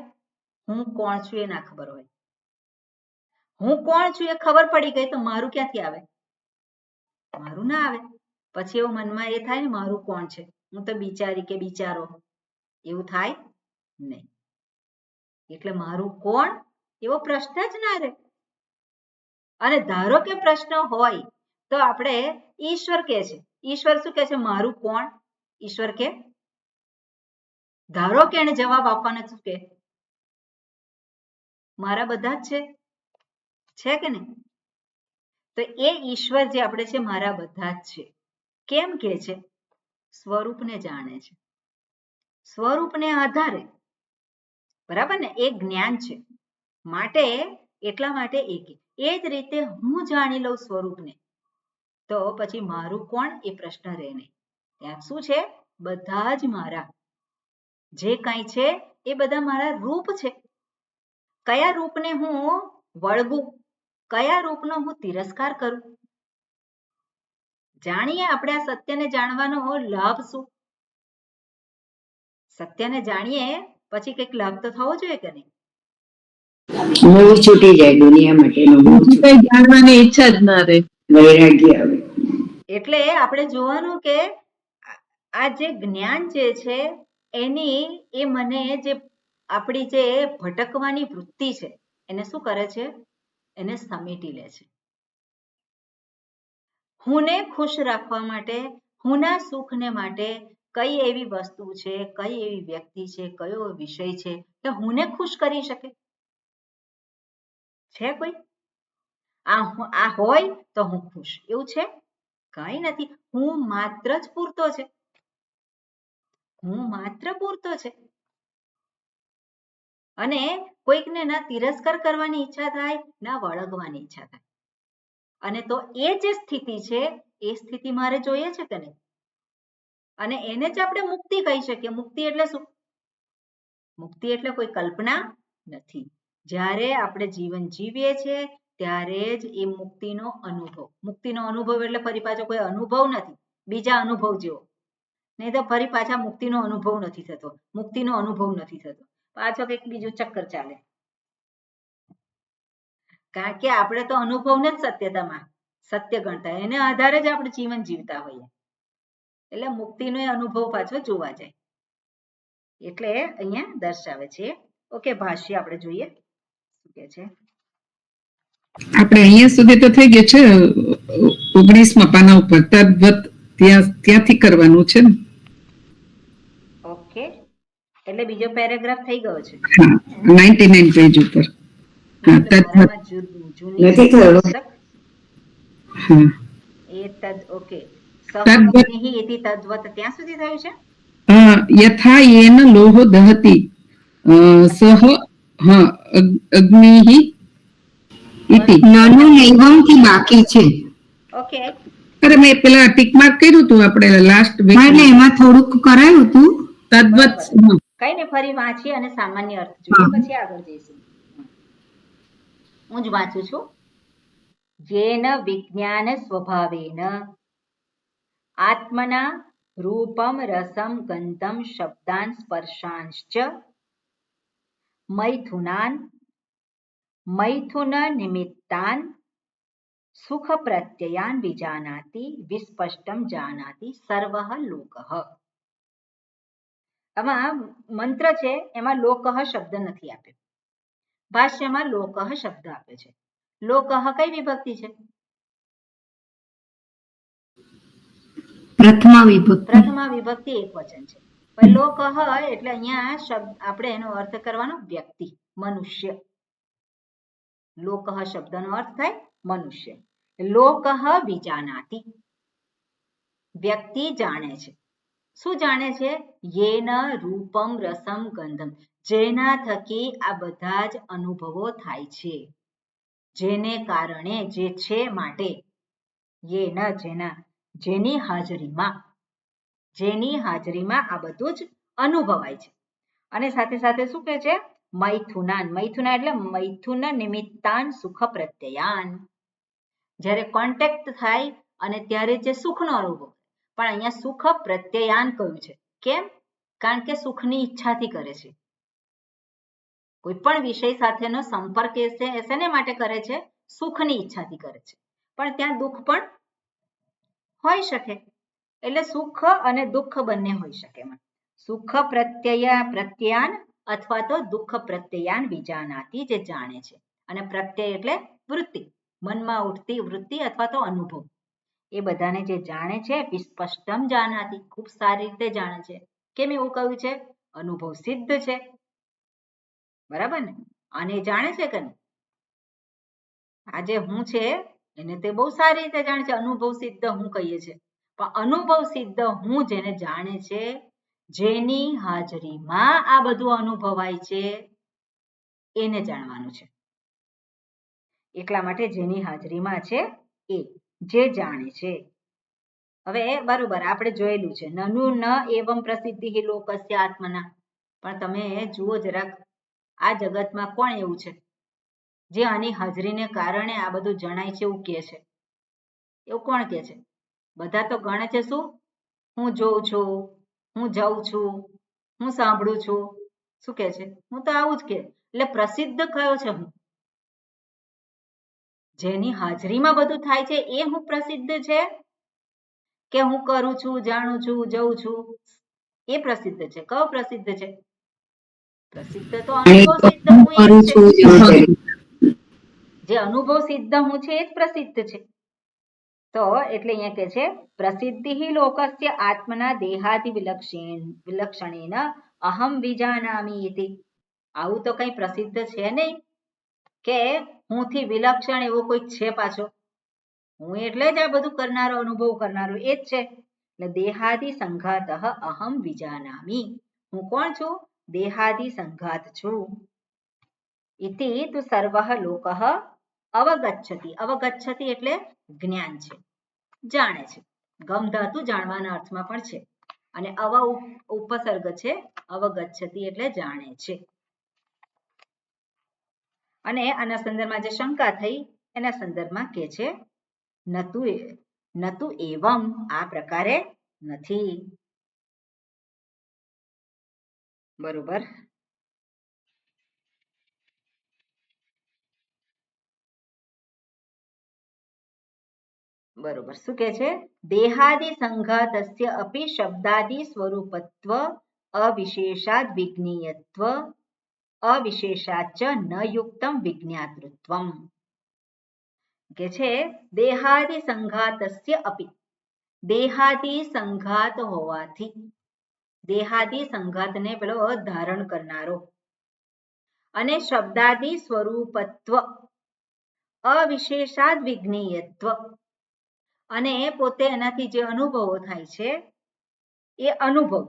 હું કોણ છું એ ના ખબર હોય. હું કોણ છું એ ખબર પડી ગઈ તો મારું ક્યાંથી આવે? મારું ના આવે. પછી એવું મનમાં એ થાય ને મારું કોણ છે, હું તો બિચારી કે બિચારો, એવું થાય નહીં. એટલે મારું કોણ એવો પ્રશ્ન જ ના રહે. અને ધારો કે પ્રશ્ન હોય તો આપણે ઈશ્વર કે છે, ઈશ્વર શું કે છે? મારું કોણ. ઈશ્વર કે ધારો કે એને જવાબ આપવાનો શું કે? મારા બધા જ છે કે નહીં? તો એ ઈશ્વર જે આપણે છે મારા બધા જ છે. કેમ કે છે? સ્વરૂપને જાણે છે, સ્વરૂપને આધારે. બરાબર ને? એ જ્ઞાન છે, માટે એટલા માટે એ જ રીતે હું જાણી લઉં સ્વરૂપને તો પછી મારું કોણ એ પ્રશ્ન રહે નહીં. ત્યાં શું છે? બધા જ મારા જે કંઈ છે એ બધા મારા રૂપ છે. કયા રૂપને હું વળગું, કયા રૂપનો હું તિરસ્કાર કરું? જાણીએ આપણે આ સત્યને જાણવાનો લાભ શું? સત્યને જાણીએ પછી કંઈક લાભ તો થવો જોઈએ કે નહીં? મોહ છૂટી જાય, દુનિયા માટેનો મોહ છૂટી જાય, જાણવાની ઈચ્છા જ ના રહે, વૈરાગ્ય આવે. એટલે આપણે જોવાનું કે આ જે જ્ઞાન જે છે એની એ મને જે આપણી જે ભટકવાની વૃત્તિ છે એને શું કરે છે? એને સમેટી લે છે. હુંને ખુશ રાખવા માટે, હુંના સુખને માટે કઈ એવી વસ્તુ છે, કઈ એવી વ્યક્તિ છે, કયો વિષય છે કે હુંને ખુશ કરી શકે? છે કોઈ? આ હોય તો હું ખુશ, એવું છે? કંઈ નથી. હું માત્ર જ પૂરતો છે, હું માત્ર પૂરતો છે. અને કોઈકને ના તિરસ્કાર કરવાની ઈચ્છા થાય, ના વળગવાની ઈચ્છા થાય. અને તો એ જે સ્થિતિ છે એ સ્થિતિ મારે જોઈએ છે કે નહીં? અને એને જ આપણે મુક્તિ કહી શકીએ. મુક્તિ એટલે શું? મુક્તિ એટલે કોઈ કલ્પના નથી. જ્યારે આપણે જીવન જીવીએ છીએ ત્યારે જ એ મુક્તિનો અનુભવ. મુક્તિનો અનુભવ એટલે ફરી પાછો કોઈ અનુભવ નથી, બીજા અનુભવ જેવો. નહીં તો ફરી પાછા મુક્તિનો અનુભવ નથી થતો, મુક્તિનો અનુભવ નથી થતો, પાછો કંઈક બીજું ચક્કર ચાલે. કારણ કે આપણે તો અનુભવને જ સત્યતામાં સત્ય ગણતા એના આધારે જ આપણે જીવન જીવતા હોઈએ એટલે મુક્તિનો અનુભવ પાછો જોવા જાય એટલે અહીંયા દર્શાવે છે ઓકે ભાષ્ય આપણે જોઈએ શું કે છે આપણે અહીંયા સુધી તો થઈ ગયું છે 19મા પાના ઉપર તદ્વત ત્યાંથી કરવાનું છે ને ઓકે એટલે બીજો પેરેગ્રાફ થઈ ગયો છે હા 99 પેજ ઉપર હા તદ્વત મારામાં જૂની નથી થયું. પુસ્તક હા એ તદ ઓકે તદ્વત સહ ઇતિ તદ્વત ત્યાં સુધી થયું છે યથા યેન લોહો દહતિ સહ હા અગ્નિઃ ઇતિ નાનું નૈવમ થી બાકી છે ઓકે અરે મેં પેલા ટીક માર્ક કર્યું હતું આપણે લાસ્ટ હા, એટલે એમાં થોડુંક કરાયું હતું તદ્વત બરાબર. કઈ ને ફરી વાંચીએ અને સામાન્ય અર્થ જોઈએ હા. પછી આગળ જઈશું હું જ વાંચું છું જેન વિજ્ઞાન સ્વભાવેન આત્મના રૂપમ રસમ ગંધમ શબ્દાન સ્પર્શાંશ્ચ મૈથુનાન મૈથુન નિમિત્તાન સુખ પ્રત્યયાન વિજાનાતિ વિસ્પષ્ટમ જાનાતિ સર્વઃ લોકઃ આમાં મંત્ર છે એમાં લોકઃ શબ્દ નથી આપ્યો ભાષ્યમાં લોકઃ શબ્દ આપ્યો છે લોકઃ કઈ વિભક્તિ છે પ્રથમા વિભક્તિ એક વચન છે પણ લોકઃ એટલે અહીંયા શબ્દ આપણે એનો અર્થ કરવાનો વ્યક્તિ મનુષ્ય લોકઃ શબ્દનો અર્થ થાય મનુષ્ય લોકઃ વિજાનાતિ વ્યક્તિ જાણે છે શું જાણે છે યેન રૂપમ રસમ ગંધમ જેના થકી આ બધા જ અનુભવો થાય છે જેને કારણે જે છે માટે યેન જેની હાજરીમાં આ બધું જ અનુભવાય છે અને સાથે સાથે શું કહે છે મૈથુનાન એટલે મૈથુન નિમિત્તાન સુખ પ્રત્યયાન જ્યારે કોન્ટેક્ટ થાય અને ત્યારે જે સુખનો અનુભવ પણ અહીંયા સુખ પ્રત્યયાન કહ્યું છે કેમ કારણ કે સુખની ઈચ્છાથી કરે છે કોઈ પણ વિષય સાથેનો સંપર્ક શેને માટે કરે છે સુખની ઈચ્છાથી કરે છે પણ ત્યાં દુઃખ પણ હોઈ શકે એટલે સુખ અને દુઃખ બંને હોઈ શકે એમાં સુખ પ્રત્યયાન અથવા તો દુઃખ પ્રત્યયાન વિજાનાતી જે જાણે છે અને પ્રત્યય એટલે વૃત્તિ મનમાં ઉઠતી વૃત્તિ અથવા તો અનુભવ એ બધાને જે જાણે છે વિસ્પષ્ટમ જાનાતી ખૂબ સારી રીતે જાણે છે કેમ એવું કહ્યું છે અનુભવ સિદ્ધ છે બરાબર ને અને જાણે છે કે આ જે હું છે એને તે બહુ સારી રીતે જાણે છે અનુભવ સિદ્ધ હું કહીએ છીએ પણ અનુભવ સિદ્ધ હું જેને જાણે છે જેની હાજરીમાં આ બધું અનુભવાય છે એને જાણવાનું છે એટલા માટે જેની હાજરીમાં છે એ જે જાણે છે હવે બરોબર આપણે જોયેલું છે નનુ ન એવમ પ્રસિદ્ધિ લોકસ્ય આત્મના પણ તમે જુઓ જરાક આ જગતમાં કોણ એવું છે જે આની હાજરીને કારણે આ બધું જણાય છે એવું કહે છે એવું કોણ કહે છે બધા તો ગણે છે શું હું જોઉં છું હું જાઉં છું હું સાંભળું છું શું કહે છે હું તો આવું જ કે એટલે પ્રસિદ્ધ કયો છે હું જેની હાજરીમાં બધું થાય છે એ હું પ્રસિદ્ધ છે કે હું કરું છું જાણું છું જઉં છું એ પ્રસિદ્ધ છે કયો પ્રસિદ્ધ છે પ્રસિદ્ધ તો અનુભવ સિદ્ધ હું એ જ છે જે અનુભવ સિદ્ધ હું છે એ જ પ્રસિદ્ધ છે તો એટલે અહીંયા કે છે પ્રસિદ્ધિ લોકસ્ય આત્મના દેહાદિ વિલક્ષણેન અહમ વિજાનામી ઇતિ આવું તો કઈ પ્રસિદ્ધ છે નહીં કે હુંથી વિલક્ષણ એવો કોઈ છે પાછો હું એટલે જ આ બધું કરનારો અનુભવ કરનારો એ જ છે એટલે દેહાદિ સંઘાત અહમ વિજાનામી હું કોણ છું દેહાદિ સંઘાત છું ઇતિ તુ સર્વઃ લોકઃ અવગચ્છતિ એટલે જ્ઞાન છે જાણે છે ગમ ધાતુ જાણવાના અર્થમાં પણ છે અને ઉપસર્ગ છે અવગચ્છતિ એટલે જાણે છે અને આના સંદર્ભમાં જે શંકા થઈ એના સંદર્ભમાં કે છે નતુ એવમ આ પ્રકારે નથી બરોબર બરોબર. શું કે છે? દેહાદિ સંઘાતસ્ય અપી શબ્દાદિ સ્વરૂપત્વ અવિશેષાદ વિજ્ઞેયત્વ અવિશેષાચ ન યુક્તમ વિજ્ઞાતૃત્વમ. કે છે દેહાદિ સંઘાતસ્ય અપી, દેહાદિ સંઘાત હોવાથી, દેહાદિ સંઘાતને પેલો ધારણ કરનારો, અને શબ્દાદિ સ્વરૂપત્વ અવિશેષાદ વિજ્ઞેયત્વ, અને પોતે એનાથી જે અનુભવો થાય છે એ અનુભવ,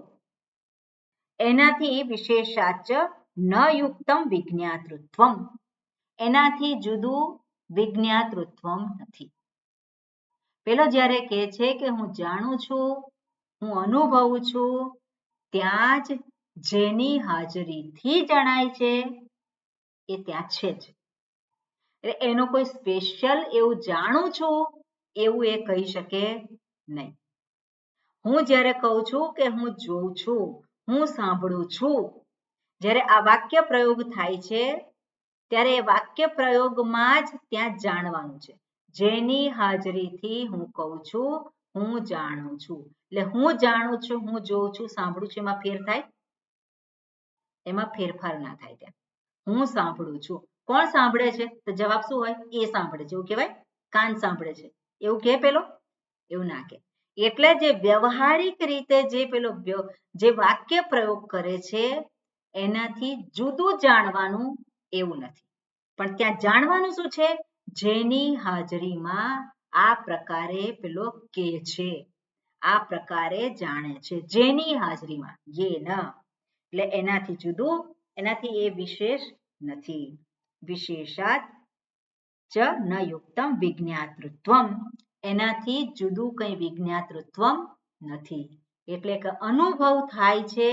એનાથી વિશેષાચ ન યુક્તમ વિજ્ઞાતૃત્વમ, એનાથી જુદું વિજ્ઞાતૃત્વમ નથી. પેલો જ્યારે કહે છે કે હું જાણું છું, હું અનુભવું છું, ત્યાં જ જેની હાજરીથી જણાય છે એ ત્યાં છે જ. એટલે એનો કોઈ સ્પેશિયલ એવું જાણું છું એવું એ કહી શકે નહીં. હું જ્યારે કહું છું કે હું જોઉં છું, હું સાંભળું છું, જ્યારે આ વાક્ય પ્રયોગ થાય છે ત્યારે એ વાક્ય પ્રયોગમાં જ ત્યાં જાણવાનું છે. જેની હાજરીથી હું કહું છું હું જાણું છું. એટલે હું જાણું છું, હું જોઉં છું, સાંભળું છું, એમાં ફેર થાય? એમાં ફેરફાર ના થાય. ત્યાં હું સાંભળું છું. કોણ સાંભળે છે? તો જવાબ શું હોય? એ સાંભળે છે. એવું કહેવાય? કાન સાંભળે છે એવું કહે પેલો? એવું ના કહે. એટલે જે વ્યવહારિક રીતે જે પેલો જે વાક્ય પ્રયોગ કરે છે એનાથી જુદું જાણવાનું એવું નથી. પણ ત્યાં જાણવાનું શું છે? જેની હાજરીમાં આ પ્રકારે પેલો કહે છે, આ પ્રકારે જાણે છે, જેની હાજરીમાં, યે ન, એટલે એનાથી જુદું, એનાથી એ વિશેષ નથી. વિશેષાત ચ ન યુક્તમ વિજ્ઞાતૃત્વમ, એનાથી જુદું કંઈ વિજ્ઞાતૃત્વમ નથી. એટલે કે અનુભવ થાય છે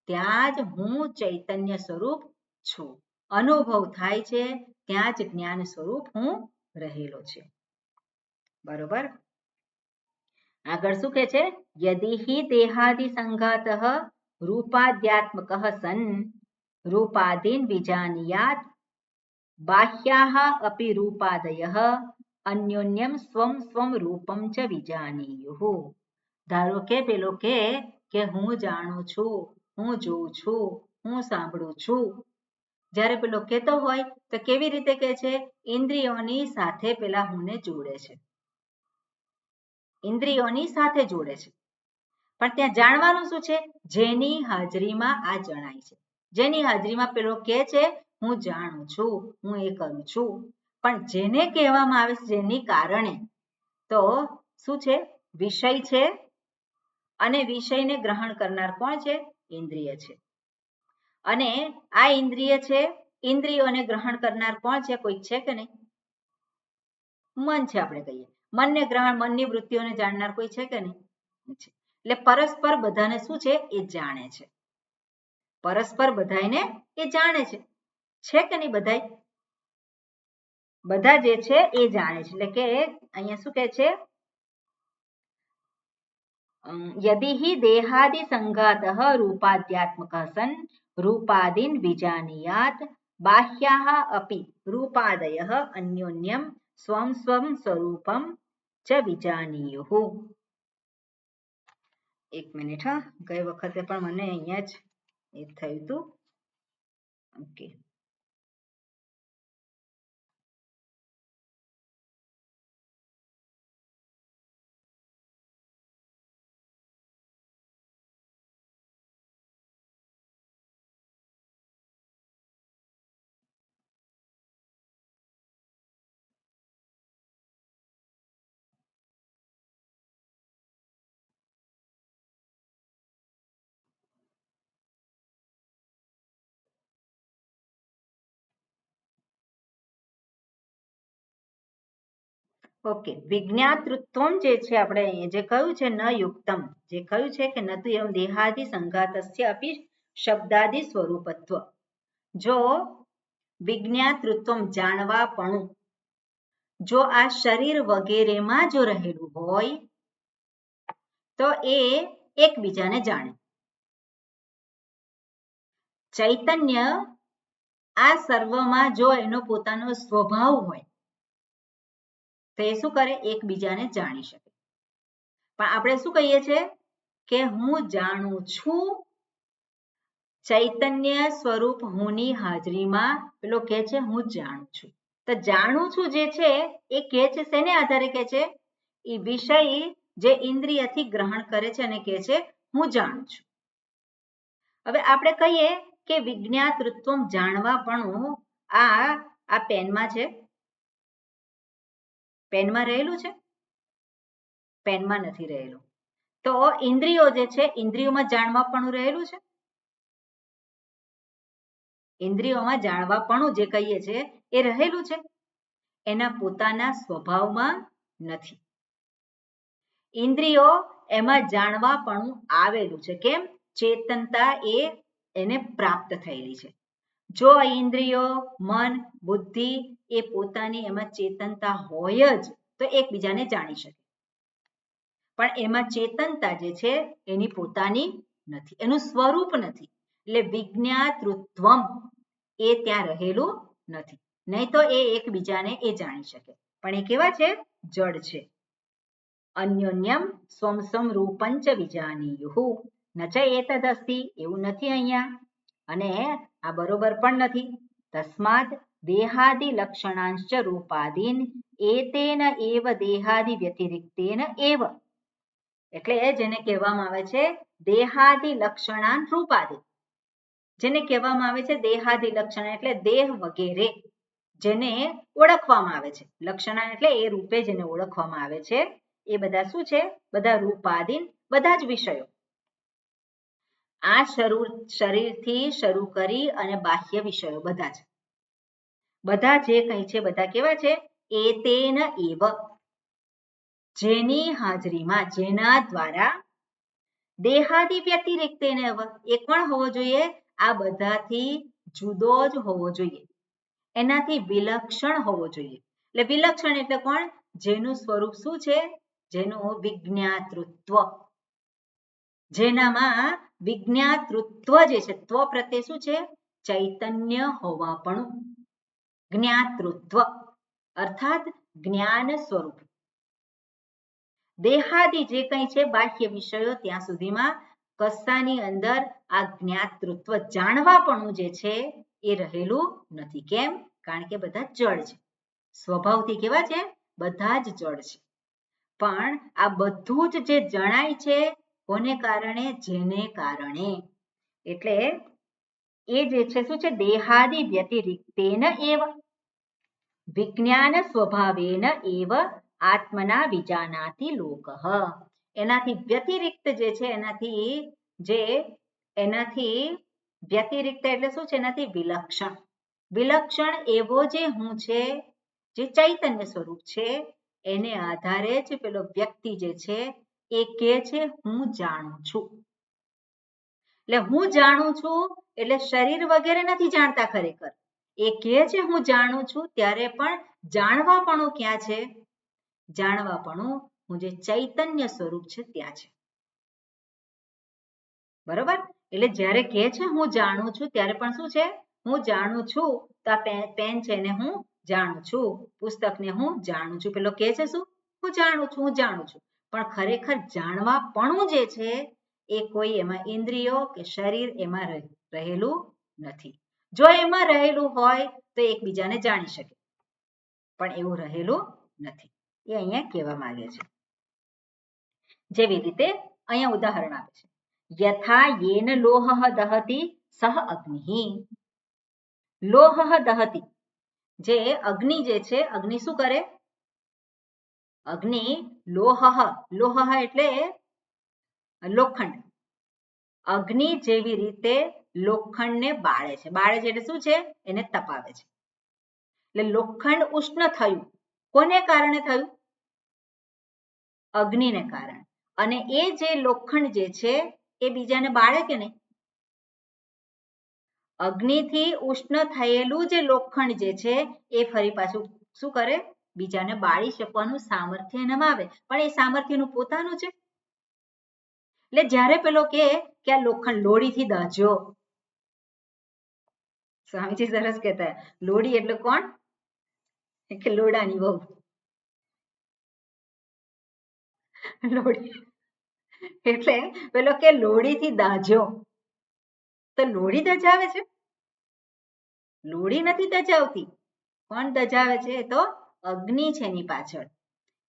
ત્યાં જ હું ચૈતન્ય સ્વરૂપ છું. અનુભવ થાય છે ત્યાં જ જ્ઞાન સ્વરૂપ હું રહેલો છે. બરોબર. આગળ શું કહે છે? યદિ હિ દેહાદિ સંઘાતઃ રૂપાદ્યાત્મકઃ સન રૂપાદીન વિજાનીયાત બાહ્યાઃ અપી રૂપાદયઃ અન્યોન્યમ સ્વમ સ્વમ રૂપમ ચ વિજાનીયુઃ. ધારો કે પેલો કે હું જાણું છું, હું જોઉં છું, હું સાંભળું છું. જ્યારે પેલો કહેતો હોય તો કેવી રીતે કહે છે? ઇન્દ્રિયોની સાથે પેલા હુંને જોડે છે, ઇન્દ્રિયોની સાથે જોડે છે. પણ ત્યાં જાણવાનું શું છે? જેની હાજરીમાં આ જણાય છે. જેની હાજરીમાં પેલો કહે છે હું જાણું છું, હું એ કરું છું. પણ જેને કહેવામાં આવે છે જેની કારણે, તો શું છે? વિષય છે, અને વિષયને ગ્રહણ કરનાર કોણ છે? ઇન્દ્રિય છે. અને આ ઇન્દ્રિય છે, ઇન્દ્રિયોને ગ્રહણ કરનાર કોણ છે? કોઈ છે કે નહીં? મન છે. આપણે કહીએ મનને ગ્રહણ, મનની વૃત્તિઓને જાણનાર કોઈ છે કે નહીં? એટલે પરસ્પર બધાને શું છે? એ જાણે છે. પરસ્પર બધાને એ જાણે છે કે નહીં? બધા જે છે એ જાણે છે. એટલે કે અહીંયા શું કહે છે? યદિ હિ દેહાદિ સંઘાતઃ રૂપાદ્યાત્મકઃ સન રૂપાદીન વિજાનીયાત બાહ્યાઃ અપી રૂપાદયઃ અન્યોન્યમ સ્વમ સ્વમ સ્વરૂપમ ચ વિજાનીયુઃ. એક મિનિટ, હા, ગઈ વખતે પણ મને અહીંયા જ એ થયું હતું. ઓકે. ઓકે. વિજ્ઞાતૃત્વમ જે છે આપણે જે કહ્યું છે ન યુક્તમ, જે કહ્યું છે કે નતુ એમ દેહાદિ સંઘાતસ્ય અપી શબ્દાદિ સ્વરૂપત્વ. જો વિજ્ઞાતૃત્વમ જાણવાપણું જો આ શરીર વગેરેમાં જો રહેલું હોય તો એ એકબીજાને જાણે. ચૈતન્ય આ સર્વમાં જો એનો પોતાનો સ્વભાવ હોય તો એ શું કરે? એકબીજાને જાણી શકે. પણ આપણે શું કહીએ છીએ કે હું જાણું છું ચૈતન્ય સ્વરૂપ હુંની હાજરીમાં પેલો કહે છે હું જાણું છું. તો જાણું છું જે છે એ કહે છે શેને આધારે કહે છે? એ વિષય જે ઇન્દ્રિયથી ગ્રહણ કરે છે અને કહે છે હું જાણું છું. હવે આપણે કહીએ કે વિજ્ઞાતૃત્વમ જાણવાપણું આ પેનમાં છે. પેનમાં રહેલું છે? પેનમાં નથી રહેલું. તો ઇન્દ્રિયો જે છે ઇન્દ્રિયોમાં જાણવાપણું રહેલું છે? ઇન્દ્રિયોમાં જાણવાપણું જે કહીએ છે એ રહેલું છે, એના પોતાના સ્વભાવમાં નથી. ઇન્દ્રિયો એમાં જાણવાપણું આવેલું છે. કેમ? ચેતનતા એને પ્રાપ્ત થયેલી છે. જો ઇન્દ્રિયો, મન, બુદ્ધિ એ પોતાની એમાં ચેતનતા હોય જ તો એકબીજાને જાણી શકે. પણ એમાં ચેતનતા જે છે એની પોતાની નથી, એનું સ્વરૂપ નથી. એટલે વિજ્ઞાતૃત્વમ એ ત્યાં રહેલું નથી. નહીં તો એ એકબીજાને એ જાણી શકે. પણ એ કેવા છે? જડ છે. અન્યોન્યમ સ્વમ સ્વમ રૂપંચ વિજાનીયુઃ ન ચ એતદસ્તિ, એવું નથી અહીંયા. અને આ બરોબર પણ નથી. તસ્માદ દેહાદિ લક્ષણાંશ્ચ રૂપાદીન એતેન એવ દેહાદિ વ્યતિરિક્તેન એવ. એટલે જેને કહેવામાં આવે છે દેહાદિ લક્ષણાન રૂપાદિ. જેને કહેવામાં આવે છે દેહાદિ લક્ષણ એટલે દેહ વગેરે જેને ઓળખવામાં આવે છે. લક્ષણા એટલે એ રૂપે જેને ઓળખવામાં આવે છે એ બધા શું છે? બધા રૂપાદીન, બધા જ વિષયો. આ શરીરથી શરૂ કરી અને બાહ્ય વિષયો બધા જ, બધા જે કંઈ છે બધા કેવા છે? એતેન એવ, જેની હાજરીમાં, જેના દ્વારા દેહાદિ વ્યતિરિક્તેન એવ, એ કોણ હોવો જોઈએ? આ બધાથી જુદો જ હોવો જોઈએ, એનાથી વિલક્ષણ હોવો જોઈએ. એટલે વિલક્ષણ એટલે કોણ? જેનું સ્વરૂપ શું છે? જેનું વિજ્ઞાતૃત્વ, જેનામાં વિજ્ઞાતૃત્વ જે છે, ત્વ પ્રત્યે શું છે? ચૈતન્ય હોવાપણું. જ્ઞાતૃત્વ અર્થાત જ્ઞાન સ્વરૂપ. દેહાદિ જે કંઈ છે બાહ્ય વિષયો ત્યાં સુધીમાં કશાની અંદર આ જ્ઞાતૃત્વ જાણવાપણું જે છે એ રહેલું નથી. કેમ? કારણ કે બધા જડ છે. સ્વભાવથી કેવા છે? બધા જ જડ છે. પણ આ બધું જ જે જણાય છે કોને કારણે? જેને કારણે. એટલે એ જે છે શું છે? દેહાદિ વ્યતિરિક્તેન એવ વિજ્ઞાન સ્વભાવેન એવ આત્મના વિજાનાતિ લોકઃ. એનાથી વ્યતિરિક્ત જે છે, એનાથી વ્યતિરિક્ત એટલે શું છે? એનાથી વિલક્ષણ. વિલક્ષણ એવો જે હું છે, જે ચૈતન્ય સ્વરૂપ છે, એને આધારે જ પેલો વ્યક્તિ જે છે એ કહે છે હું જાણું છું. એટલે હું જાણું છું એટલે શરીર વગેરે નથી જાણતા. ખરેખર એ કહે છે હું જાણું છું, ત્યારે પણ જાણવાપણું ક્યાં છે? જાણવાપણું હું જે ચૈતન્ય સ્વરૂપ છે ત્યાં છે. બરોબર? એટલે જ્યારે કહે છે હું જાણું છું ત્યારે પણ શું છે? હું જાણું છું. તો આ પેન છે ને હું જાણું છું, પુસ્તકને હું જાણું છું. પેલો કહે છે શું? હું જાણું છું, હું જાણું છું. પણ ખરેખર જાણવાપણું જે છે એ કોઈ એમાં ઇન્દ્રિયો કે શરીર એમાં રહેલું નથી. જો એમાં રહેલું હોય તો એકબીજાને જાણી શકે, પણ એવું રહેલું નથી. એ અહીંયા કહેવા માંગે છે. જેવી રીતે અહીંયા ઉદાહરણ આપે છે, યથા યેન લોહઃ દહતિ સહ અગ્નિ. લોહઃ દહતિ, જે અગ્નિ જે છે, અગ્નિ શું કરે? અગ્નિ લોહઃ, લોહઃ એટલે લોખંડ. અગ્નિ જેવી રીતે લોખંડને બાળે છે. બાળે છે એટલે શું છે? એને તપાવે છે. એટલે લોખંડ ઉષ્ણ થયું. કોને કારણે થયું? અગ્નિને કારણે. અને એ જે લોખંડ જે છે એ બીજાને બાળે કે નહીં? અગ્નિથી ઉષ્ણ થયેલું જે લોખંડ જે છે એ ફરી પાછું શું કરે? બીજાને બાળી શકવાનું સામર્થ્ય એનામાં આવે. પણ એ સામર્થ્ય એનું પોતાનું છે. એટલે જ્યારે પેલો કે આ લોખંડ લોડીથી દાઝ્યો, સ્વામીજી સરસ કહેતા લોડી એટલે કોણ? કે લોડાની વહુ. લોડી એટલે પેલો કે લોડીથી દાઝ્યો, તો લોડી દજાવે છે? લોડી નથી દજાવતી. કોણ દજાવે છે? એ તો અગ્નિ છે એની પાછળ.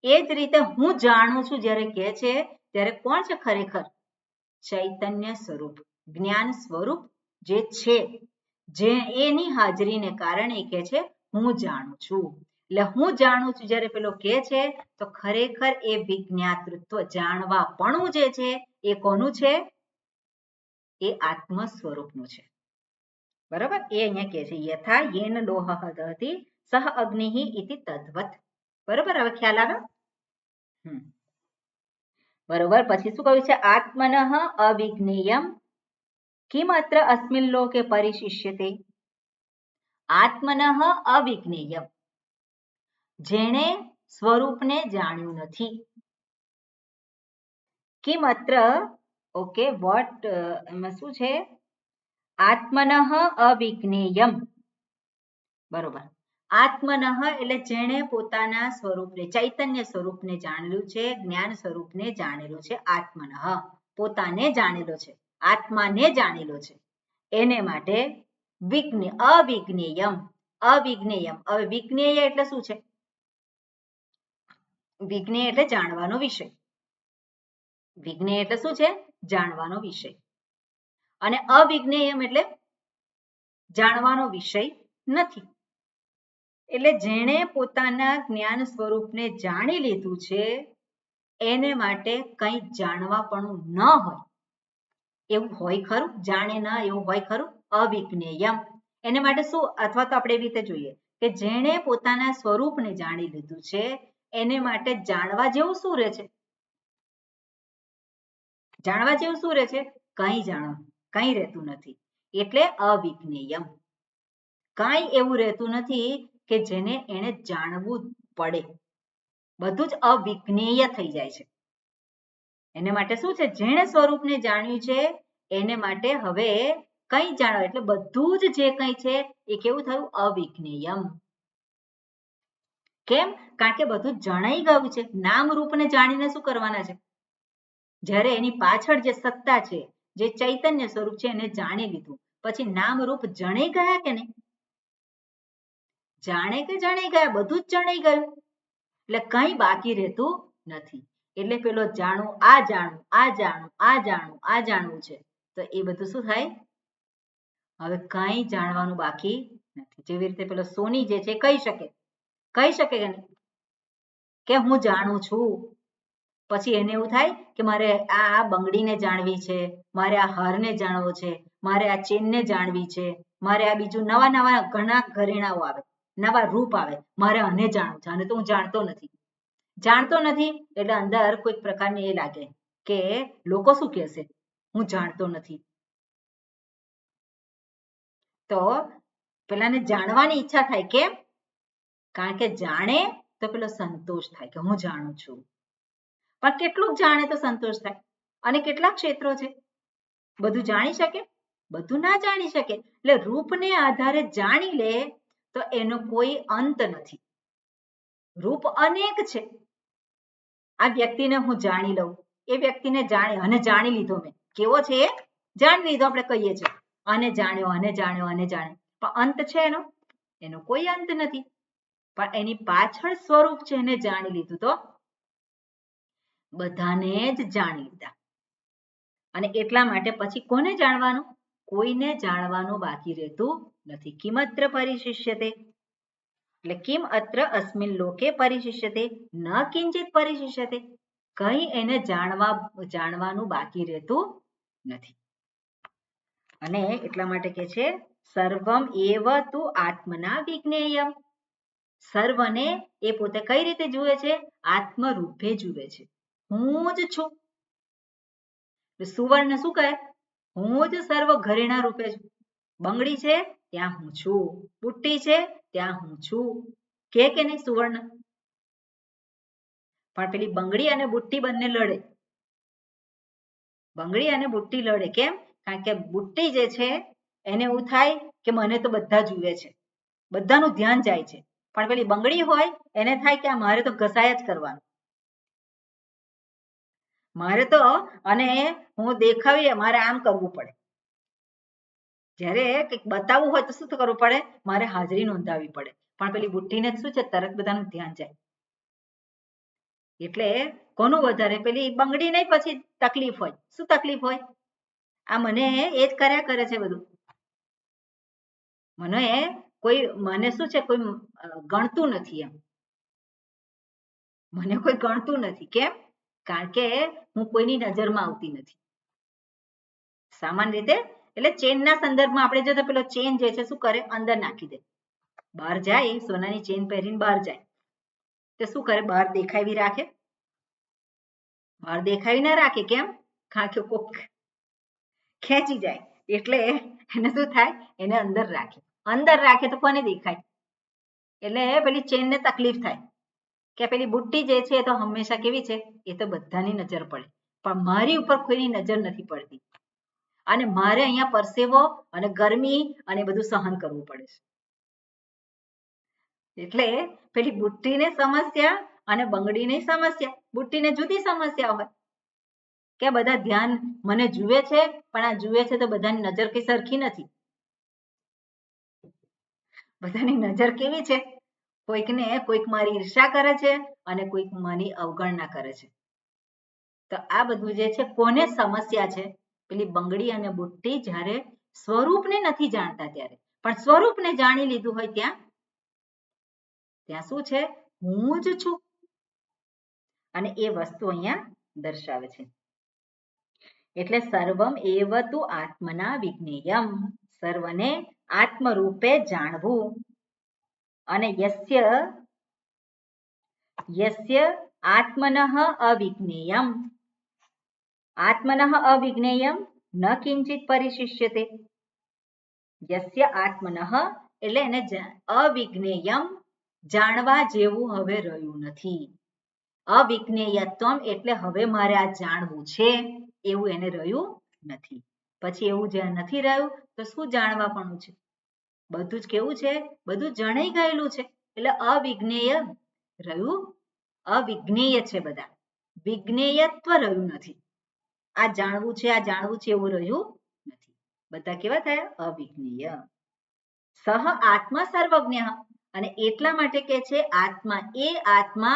એ જ રીતે હું જાણું છું જ્યારે કહે છે ત્યારે કોણ છે ખરેખર? ચૈતન્ય સ્વરૂપ, જ્ઞાન સ્વરૂપ જે છે, જે એની હાજરીને કારણે કહે છે હું જાણું છું. એટલે હું જાણું છું જ્યારે પેલો કહે છે તો ખરેખર એ વિજ્ઞાતૃત્વ, જાણવાપણું જે છે એ કોનું છે? એ આત્મ સ્વરૂપનું છે. બરાબર? એ અહીંયા કહે છે યથા યેન લોહ દહતિ સહ અગ્નિ ઇતિ તદ્વત. બરાબર? હવે ખ્યાલ આવે? બરોબર. પછી શું કહ્યું છે? આત્મનઃ અવિજ્ઞેયમ કિમ અત્ર અસ્મિન લોકે પરિશિષ્યતે. આત્મનઃ અવિજ્ઞેયમ, જેણે સ્વરૂપને જાણ્યું નથી. કિમ અત્ર, ઓકે, વોટ એમાં શું છે? આત્મનઃ અવિજ્ઞેયમ. બરોબર. આત્મનઃ એટલે જેણે પોતાના સ્વરૂપને, ચૈતન્ય સ્વરૂપને જાણેલું છે, જ્ઞાન સ્વરૂપને જાણેલું છે. આત્મનઃ પોતાને જાણેલો છે, આત્માને જાણેલો છે, એને માટે અવિજ્ઞેયમ. અવિજ્ઞેયમ. હવે વિજ્ઞેય એટલે શું છે? વિજ્ઞેય એટલે જાણવાનો વિષય. વિજ્ઞેય એટલે શું છે? જાણવાનો વિષય. અને અવિજ્ઞેયમ એટલે જાણવાનો વિષય નથી. એટલે જેણે પોતાના જ્ઞાન સ્વરૂપને જાણી લીધું છે એને માટે કંઈ જાણવાપણું ન હોય એવું હોય ખરું? જાણે ના એવું હોય ખરું? અવિજ્ઞેયમ. એને માટે શું? અથવા તો આપણે એવી રીતે જોઈએ કે જેણે પોતાના સ્વરૂપને જાણી લીધું છે એને માટે જાણવા જેવું શું રહે છે? જાણવા જેવું શું રહે છે? કંઈ કંઈ રહેતું નથી. એટલે અવિજ્ઞેયમ. કાંઈ એવું રહેતું નથી કે જેને એને જાણવું પડે. બધું જ અવિજ્ઞેય થઈ જાય છે. એને માટે શું છે? જેણે સ્વરૂપને જાણ્યું છે એને માટે હવે કંઈ જાણો એટલે બધું જ જે કંઈ છે એ કેવું થયું? અવિજ્ઞેયમ. કેમ? કારણ કે બધું જણાઈ ગયું છે. નામ રૂપને જાણીને શું કરવાના છે? જ્યારે એની પાછળ જે સત્તા છે, જે ચૈતન્ય સ્વરૂપ છે એને જાણી લીધું પછી નામ રૂપ જણાઈ ગયા કે નહીં? જાણે કે જણાઈ ગયા? બધું જ જણાઈ ગયું. એટલે કંઈ બાકી રહેતું નથી. એટલે પેલો જાણું, આ જાણું, આ જાણું, આ જાણું, આ જાણવું છે તો એ બધું શું થાય? હવે કંઈ જાણવાનું બાકી નથી. જેવી રીતે પેલો સોની જે છે કહી શકે કે નહીં કે હું જાણું છું. પછી એને એવું થાય કે મારે આ બંગડીને જાણવી છે, મારે આ હારને જાણવો છે, મારે આ ચેનને જાણવી છે, મારે આ બીજું નવા નવા ઘણા ઘરેણાઓ આવે, નવા રૂપ આવે, મારે આને જાણવું છે. આને તો હું જાણતો નથી. જાણતો નથી એટલે અંદર કોઈક પ્રકારની એ લાગે કે લોકો શું કહેશે? હું જાણતો નથી. તો પેલાને જાણવાની ઈચ્છા થાય. કેમ? કારણ કે જાણે તો પેલો સંતોષ થાય કે હું જાણું છું. પણ કેટલું જાણે તો સંતોષ થાય? અને કેટલા ક્ષેત્રો છે? બધું જાણી શકે? બધું ના જાણી શકે. એટલે રૂપને આધારે જાણી લે તો એનો કોઈ અંત નથી. રૂપ અનેક છે. આ વ્યક્તિને હું જાણી લઉં, એ વ્યક્તિને જાણી લીધો મેં. કેવો છે? જાણી લીધો આપણે કહીએ છીએ. આને જાણ્યો, આને જાણ્યો, આને જાણ્યો. પણ અંત છે એનો કોઈ અંત નથી. પણ એની પાછળ સ્વરૂપ છે એને જાણી લીધું તો બધાને જ જાણી લીધા. અને એટલા માટે પછી કોને જાણવાનું? કોઈને જાણવાનું બાકી રહેતું નથી. કિમત્ર પરિશિષ્યતે. એટલે કિમ અત્ર અસ્મિન લોકે પરિશિષ્યતે ન કિંચિત પરિશિષ્યતે. કંઈ એને જાણવાનું બાકી રહેતું નથી. અને એટલા માટે કે છે સર્વમ એવ તુ આત્મના વિજ્ઞેયમ. સર્વને એ પોતે કઈ રીતે જુએ છે? આત્મરૂપે જુએ છે. હું જ છું. સુવર્ણ શું કહે? હું જ સર્વ ઘરેણા રૂપે છું. બંગડી છે ત્યાં હું છું, બુટ્ટી છે ત્યાં હું છું. કે નહીં સુવર્ણ? પણ પેલી બંગડી અને બુટ્ટી બંને લડે. બંગડી અને બુટ્ટી લડે. કેમ? કારણ કે બુટ્ટી જે છે એને એવું થાય કે મને તો બધા જુએ છે, બધાનું ધ્યાન જાય છે. પણ પેલી બંગડી હોય એને થાય કે મારે તો ઘસાયા જ કરવાનું. મારે તો અને હું દેખાવી મારે આમ કરવું પડે. જ્યારે કંઈક બતાવવું હોય તો શું કરવું પડે? મારે હાજરી નોંધાવવી પડે. પણ પેલી બુટ્ટીને શું છે, તરત બધાનું ધ્યાન જાય. એટલે કોનું વધારે? પેલી બંગડી નહીં પછી તકલીફ હોય. શું તકલીફ હોય? આ મને એ જ કર્યા કરે છે બધું. મને શું છે, કોઈ ગણતું નથી એમ. મને કોઈ ગણતું નથી. કેમ? કારણ કે હું કોઈની નજરમાં આવતી નથી. સામાન્ય રીતે એટલે ચેનના સંદર્ભમાં આપણે જો તો પેલો ચેન જે છે શું કરે? અંદર નાખી દે. બહાર જાય, સોનાની ચેન પહેરીને બહાર જાય તો શું કરે? બહાર દેખાવી રાખે? બહાર દેખાવી ના રાખે. કેમ? કારણ કે કોક ખેંચી જાય એટલે એને શું થાય? એને અંદર રાખે. અંદર રાખે તો કોને દેખાય? એટલે પેલી ચેનને તકલીફ થાય કે પેલી બુટ્ટી જે છે એ તો હંમેશા કેવી છે? એ તો બધાની નજર પડે, પણ મારી ઉપર કોઈની નજર નથી પડતી. અને મારે અહીંયા પરસેવો અને ગરમી અને બધું સહન કરવું પડે છે. એટલે પેલી બુટ્ટીને સમસ્યા અને બંગડીને સમસ્યા. બુટ્ટીને જુદી સમસ્યા હોય કે બધા ધ્યાન મને જુએ છે, પણ આ જુએ છે તો બધાની નજર કઈ સરખી નથી. બધાની નજર કેવી છે? કોઈક મારી ઈર્ષા કરે છે અને કોઈક મારી અવગણના કરે છે. તો આ બધું જે છે કોને સમસ્યા છે? પેલી બંગડી અને બુટ્ટી જ્યારે સ્વરૂપને નથી જાણતા ત્યારે. પણ સ્વરૂપને જાણી લીધું હોય ત્યાં શું છે? હું જ છું. અને એ વસ્તુ અહીંયા દર્શાવે છે. એટલે સર્વમ એવ તુ આત્મના વિજ્ઞેયમ. સર્વને આત્મરૂપે જાણવું. અને યસ્ય આત્મનઃ અવિજ્ઞેયમ. આત્મનઃ અવિજ્ઞેયમ ન કિંચિત પરિશિષ્યતે. યસ્ય આત્મનઃ એટલે એને અવિજ્ઞેયમ, જાણવા જેવું હવે રહ્યું નથી. અવિજ્ઞેયત્વમ એટલે હવે મારે આ જાણવું છે એવું એને રહ્યું નથી. પછી એવું જ્યાં નથી રહ્યું તો શું જાણવાપણું છે? બધું જ કેવું છે? બધું જણાઈ ગયેલું છે. એટલે અવિજ્ઞેય રહ્યું, અવિજ્ઞેય છે બધા. વિજ્ઞેયત્વ રહ્યું નથી. આ જાણવું છે, આ જાણવું છે એવું રહ્યું નથી. બધા કેવા થયા? અવિજ્ઞેય. સહ આત્મા સર્વજ્ઞ. અને એટલા માટે કે છે આત્મા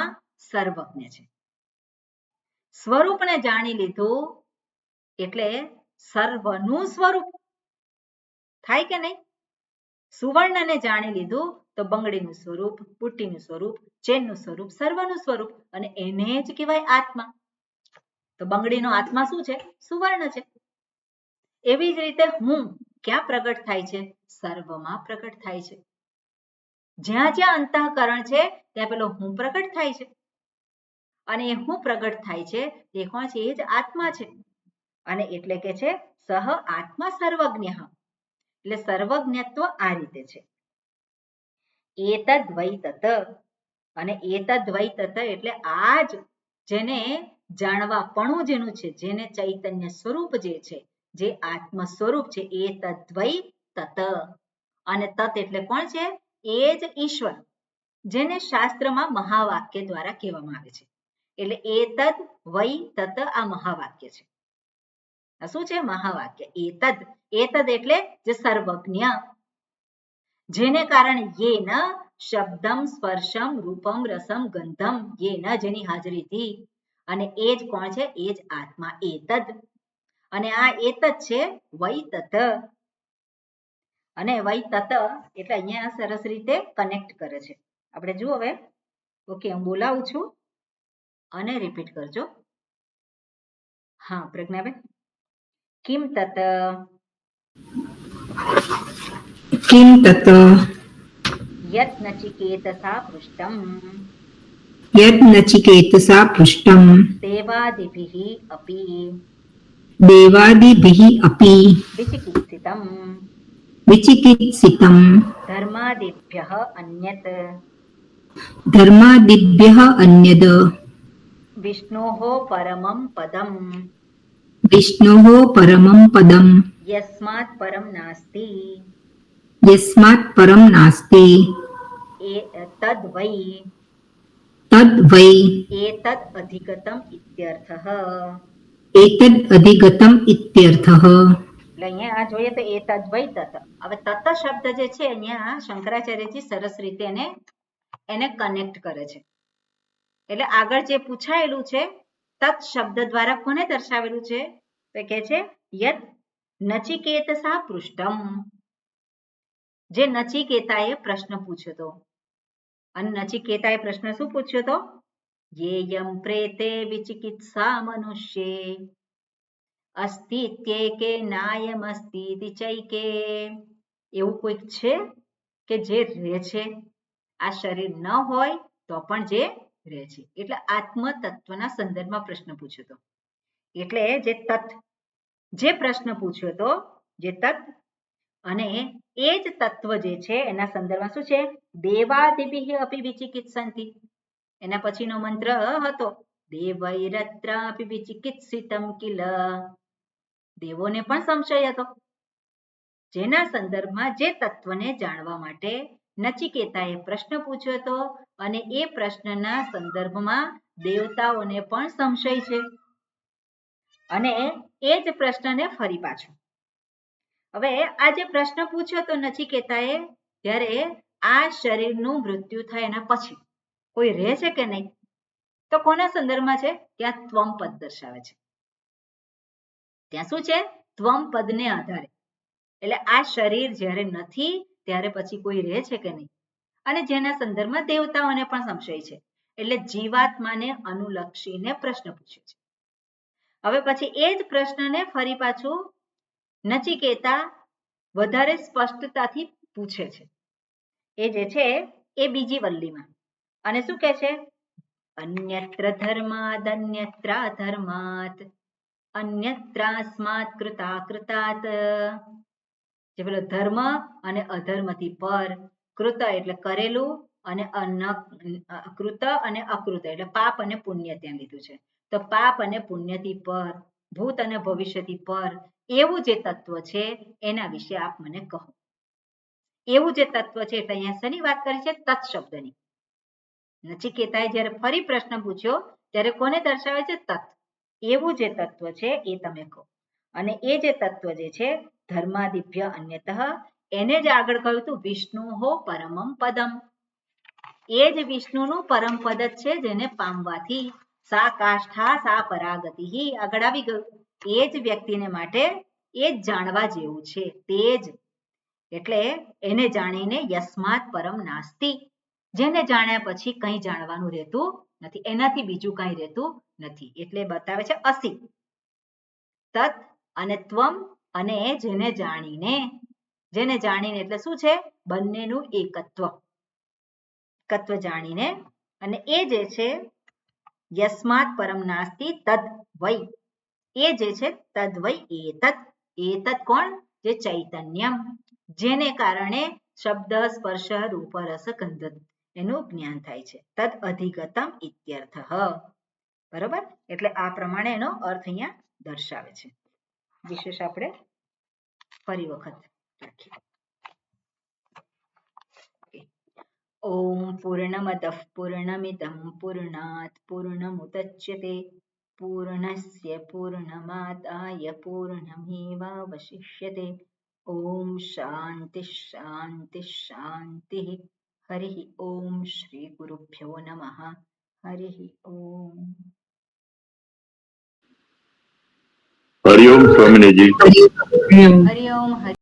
સર્વજ્ઞ છે. સ્વરૂપને જાણી લીધું એટલે સર્વનું સ્વરૂપ થાય કે નહીં? સુવર્ણને જાણી લીધું તો બંગડીનું સ્વરૂપ, બુટ્ટીનું સ્વરૂપ, ચેનનું સ્વરૂપ, સર્વનું સ્વરૂપ, અને એને જ કહેવાય આત્મા. તો બંગડીનો આત્મા શું છે? સુવર્ણ છે. એવી જ રીતે હું ક્યાં પ્રગટ થાય છે? સર્વમાં પ્રગટ થાય છે. જ્યાં જ્યાં અંતઃકરણ છે ત્યાં પેલો હું પ્રગટ થાય છે. અને એ હું પ્રગટ થાય છે તે કોણ છે? એ જ આત્મા છે. અને એટલે કે છે સહ આત્મા સર્વજ્ઞ. એટલે સર્વજ્ઞત્વ આ રીતે છે. એતદ વૈ તત. અને એતદ વૈ તત એટલે આ જ જેને જાણવાપણું જેનું છે, જેને ચૈતન્ય સ્વરૂપ જે છે, જે આત્મ સ્વરૂપ છે, એતદ વૈ તત. અને તત એટલે કોણ છે? એ જ ઈશ્વર, જેને શાસ્ત્રમાં મહાવાક્ય દ્વારા કહેવામાં આવે છે. એટલે એતદ વૈ તત આ મહાવાક્ય છે. આ શું છે? મહાવાક્ય. એતદ એટલે જે સર્વજ્ઞ, જેને કારણે યેન શબ્દમ સ્પર્શમ રૂપમ રસમ ગંધમ યેન, જેની હાજરીથી. અને એ જ કોણ છે? એ જ આત્મા. એતદ. અને આ એતદ છે વૈ તત. અને વૈ તત એટલે અહીંયા સરસ રીતે કનેક્ટ કરે છે. આપણે જુઓ હવે. ઓકે, હું બોલાવું છું અને રિપીટ કરજો. હા પ્રજ્ઞાબેન. કિમ તત. કિમ તત. યત નચિકેતસા પૃષ્ટમ. યદ નચિકેતસા પૃષ્ટમ. દેવાદિભિઃ અપી. દેવાદિભિઃ અપી. વિચિકિત્સિતમ. વિચિકિત્સિતમ. ધર્માદિભ્યઃ અન્યત. ધર્માદિભ્યઃ અન્યદ. વિષ્ણોઃ પરમં પદમ. વિષ્ણોઃ પરમં પદમ. યસ્માत् પરમ નાસ્તિ. યસ્માत् પરમ નાસ્તિ. તદ વૈ. તદ વૈ. એતદ અધિગતમ ઇત્યર્થઃ. एतद् अधिगतम् इत्यर्थः। એટલે અહીંયા આ જોઈએ તો એ તદ વૈ તત. હવે તત શબ્દ જે છે અહીંયા શંકરાચાર્યજી સરસ રીતે એને કનેક્ટ કરે છે. એટલે આગળ જે પૂછાયેલું છે તત શબ્દ દ્વારા કોને દર્શાવેલું છે? તો કહે છે યત નચિકેતસા પૃષ્ઠમ. જે નચિકેતાએ પ્રશ્ન પૂછ્યો હતો. અને નચિકેતાએ પ્રશ્ન શું પૂછ્યો હતો? યેયમ પ્રેતે વિચિકિત્સા મનુષ્યે અસ્તિત્યેકે નાયમ અસ્તિતિ ચૈકે. એવું કોઈક છે કે જે રહે છે, આ શરીર ન હોય તો પણ જે રહે છે. એટલે આત્મ તત્વના સંદર્ભમાં પ્રશ્ન પૂછ્યો હતો. એટલે જે તત્ જે પ્રશ્ન પૂછ્યો હતો, જે તત્ અને એ જ તત્વ જે છે એના સંદર્ભમાં શું છે? દેવાદિભિઃ અપિ વિચિકિત્સન્તિ. એના પછીનો મંત્ર હતો દેવૈરત્રાપી વિચિકિત્સિતમ કિલ. દેવોને પણ સંશય હતો. જેના સંદર્ભમાં જે તત્વને જાણવા માટે નચિકેતાએ પ્રશ્ન પૂછ્યો હતો અને એ પ્રશ્નના સંદર્ભમાં દેવતાઓને પણ સંશય છે. અને એ જ પ્રશ્નને ફરી પાછો. હવે આ જે પ્રશ્ન પૂછ્યો તો નચિકેતાએ, ત્યારે આ શરીરનું મૃત્યુ થાય એના પછી કોઈ રહે છે કે નહીં? તો કોના સંદર્ભમાં છે? ત્યાં ત્વમ પદ દર્શાવે છે. ત્યાં શું છે? ત્વમ પદને આધારે. એટલે આ શરીર જ્યારે નથી ત્યારે પછી કોઈ રહે છે કે નહીં? અને જેના સંદર્ભમાં દેવતાઓને પણ સંશય છે. એટલે જીવાત્માને અનુલક્ષીને પ્રશ્ન પૂછ્યો છે. હવે પછી એ જ પ્રશ્નને ફરી પાછું નચિકેતા વધારે સ્પષ્ટતાથી પૂછે છે. એ જે છે એ બીજી વલ્લીમાં. અને શું કહે છે? અન્યત્ર ધર્માદ અન્યત્રા ધર્માત અન્યત્રાસ્માત કૃતા કૃતાત. જે પેલો ધર્મ અને અધર્મથી પર, કૃત એટલે કરેલું, અને કૃત અને અકૃત એટલે પાપ અને પુણ્ય ત્યાં લીધું છે. તો પાપ અને પુણ્યથી પર, ભૂત અને ભવિષ્યથી પર એવું જે તત્વ છે એના વિશે આપ મને કહો. એવું જે તત્વ છે એટલે અહીંયા શેની વાત કરી છે? તત્ શબ્દની. નચિકેતાએ જ્યારે ફરી પ્રશ્ન પૂછ્યો ત્યારે કોને દર્શાવે છે? તત્. એવું જે તત્વ છે એ તમે કહો. અને એ જે તત્વ જે છે ધર્માદિભ્ય અન્યતઃ, એને જ આગળ કહ્યું હતું વિષ્ણુ પરમમ પદમ. એ જ વિષ્ણુનું પરમ પદ જ છે જેને પામવાથી સા કાષ્ઠા સા પરાગતિ આગળ આવી ગયું. એ જ વ્યક્તિને માટે એ જ જાણવા જેવું છે. તે જ એટલે એને જાણીને યસ્માત પરમ નાસ્તિ. જેને જાણ્યા પછી કંઈ જાણવાનું રહેતું નથી, એનાથી બીજું કંઈ રહેતું નથી. એટલે બતાવે છે અસી તત અને ત્વમ, અને જેને જાણીને એટલે શું છે? બંનેનું એકત્વ જાણીને. અને એ જે છે યસ્માત પરમ નાસ્તિ તદ વૈ. એ જે છે તદ વૈ એતત. એતત કોણ? જે ચૈતન્યમ, જેને કારણે શબ્દ સ્પર્શ રૂપ રસ ગંધ એનું જ્ઞાન થાય છે. તદ અધિગતમ ઇત્યર્થ. બરોબર? એટલે આ પ્રમાણે એનો અર્થ અહીંયા દર્શાવે છે. વિશેષ આપણે ફરી વખત રાખીએ. ઓમ પૂર્ણમદઃ પૂર્ણમિદં પૂર્ણાત પૂર્ણમુદચ્યતે પૂર્ણસ્ય પૂર્ણમાદાય પૂર્ણમેવાવશિષ્યતે. ઓમ શાંતિ શાંતિ શાંતિ. હરિ ઓમ શ્રી ગુરુભ્યો નમઃ. હરિ ઓમ. हरिओम स्वामिनी जी। હરિ ઓમ.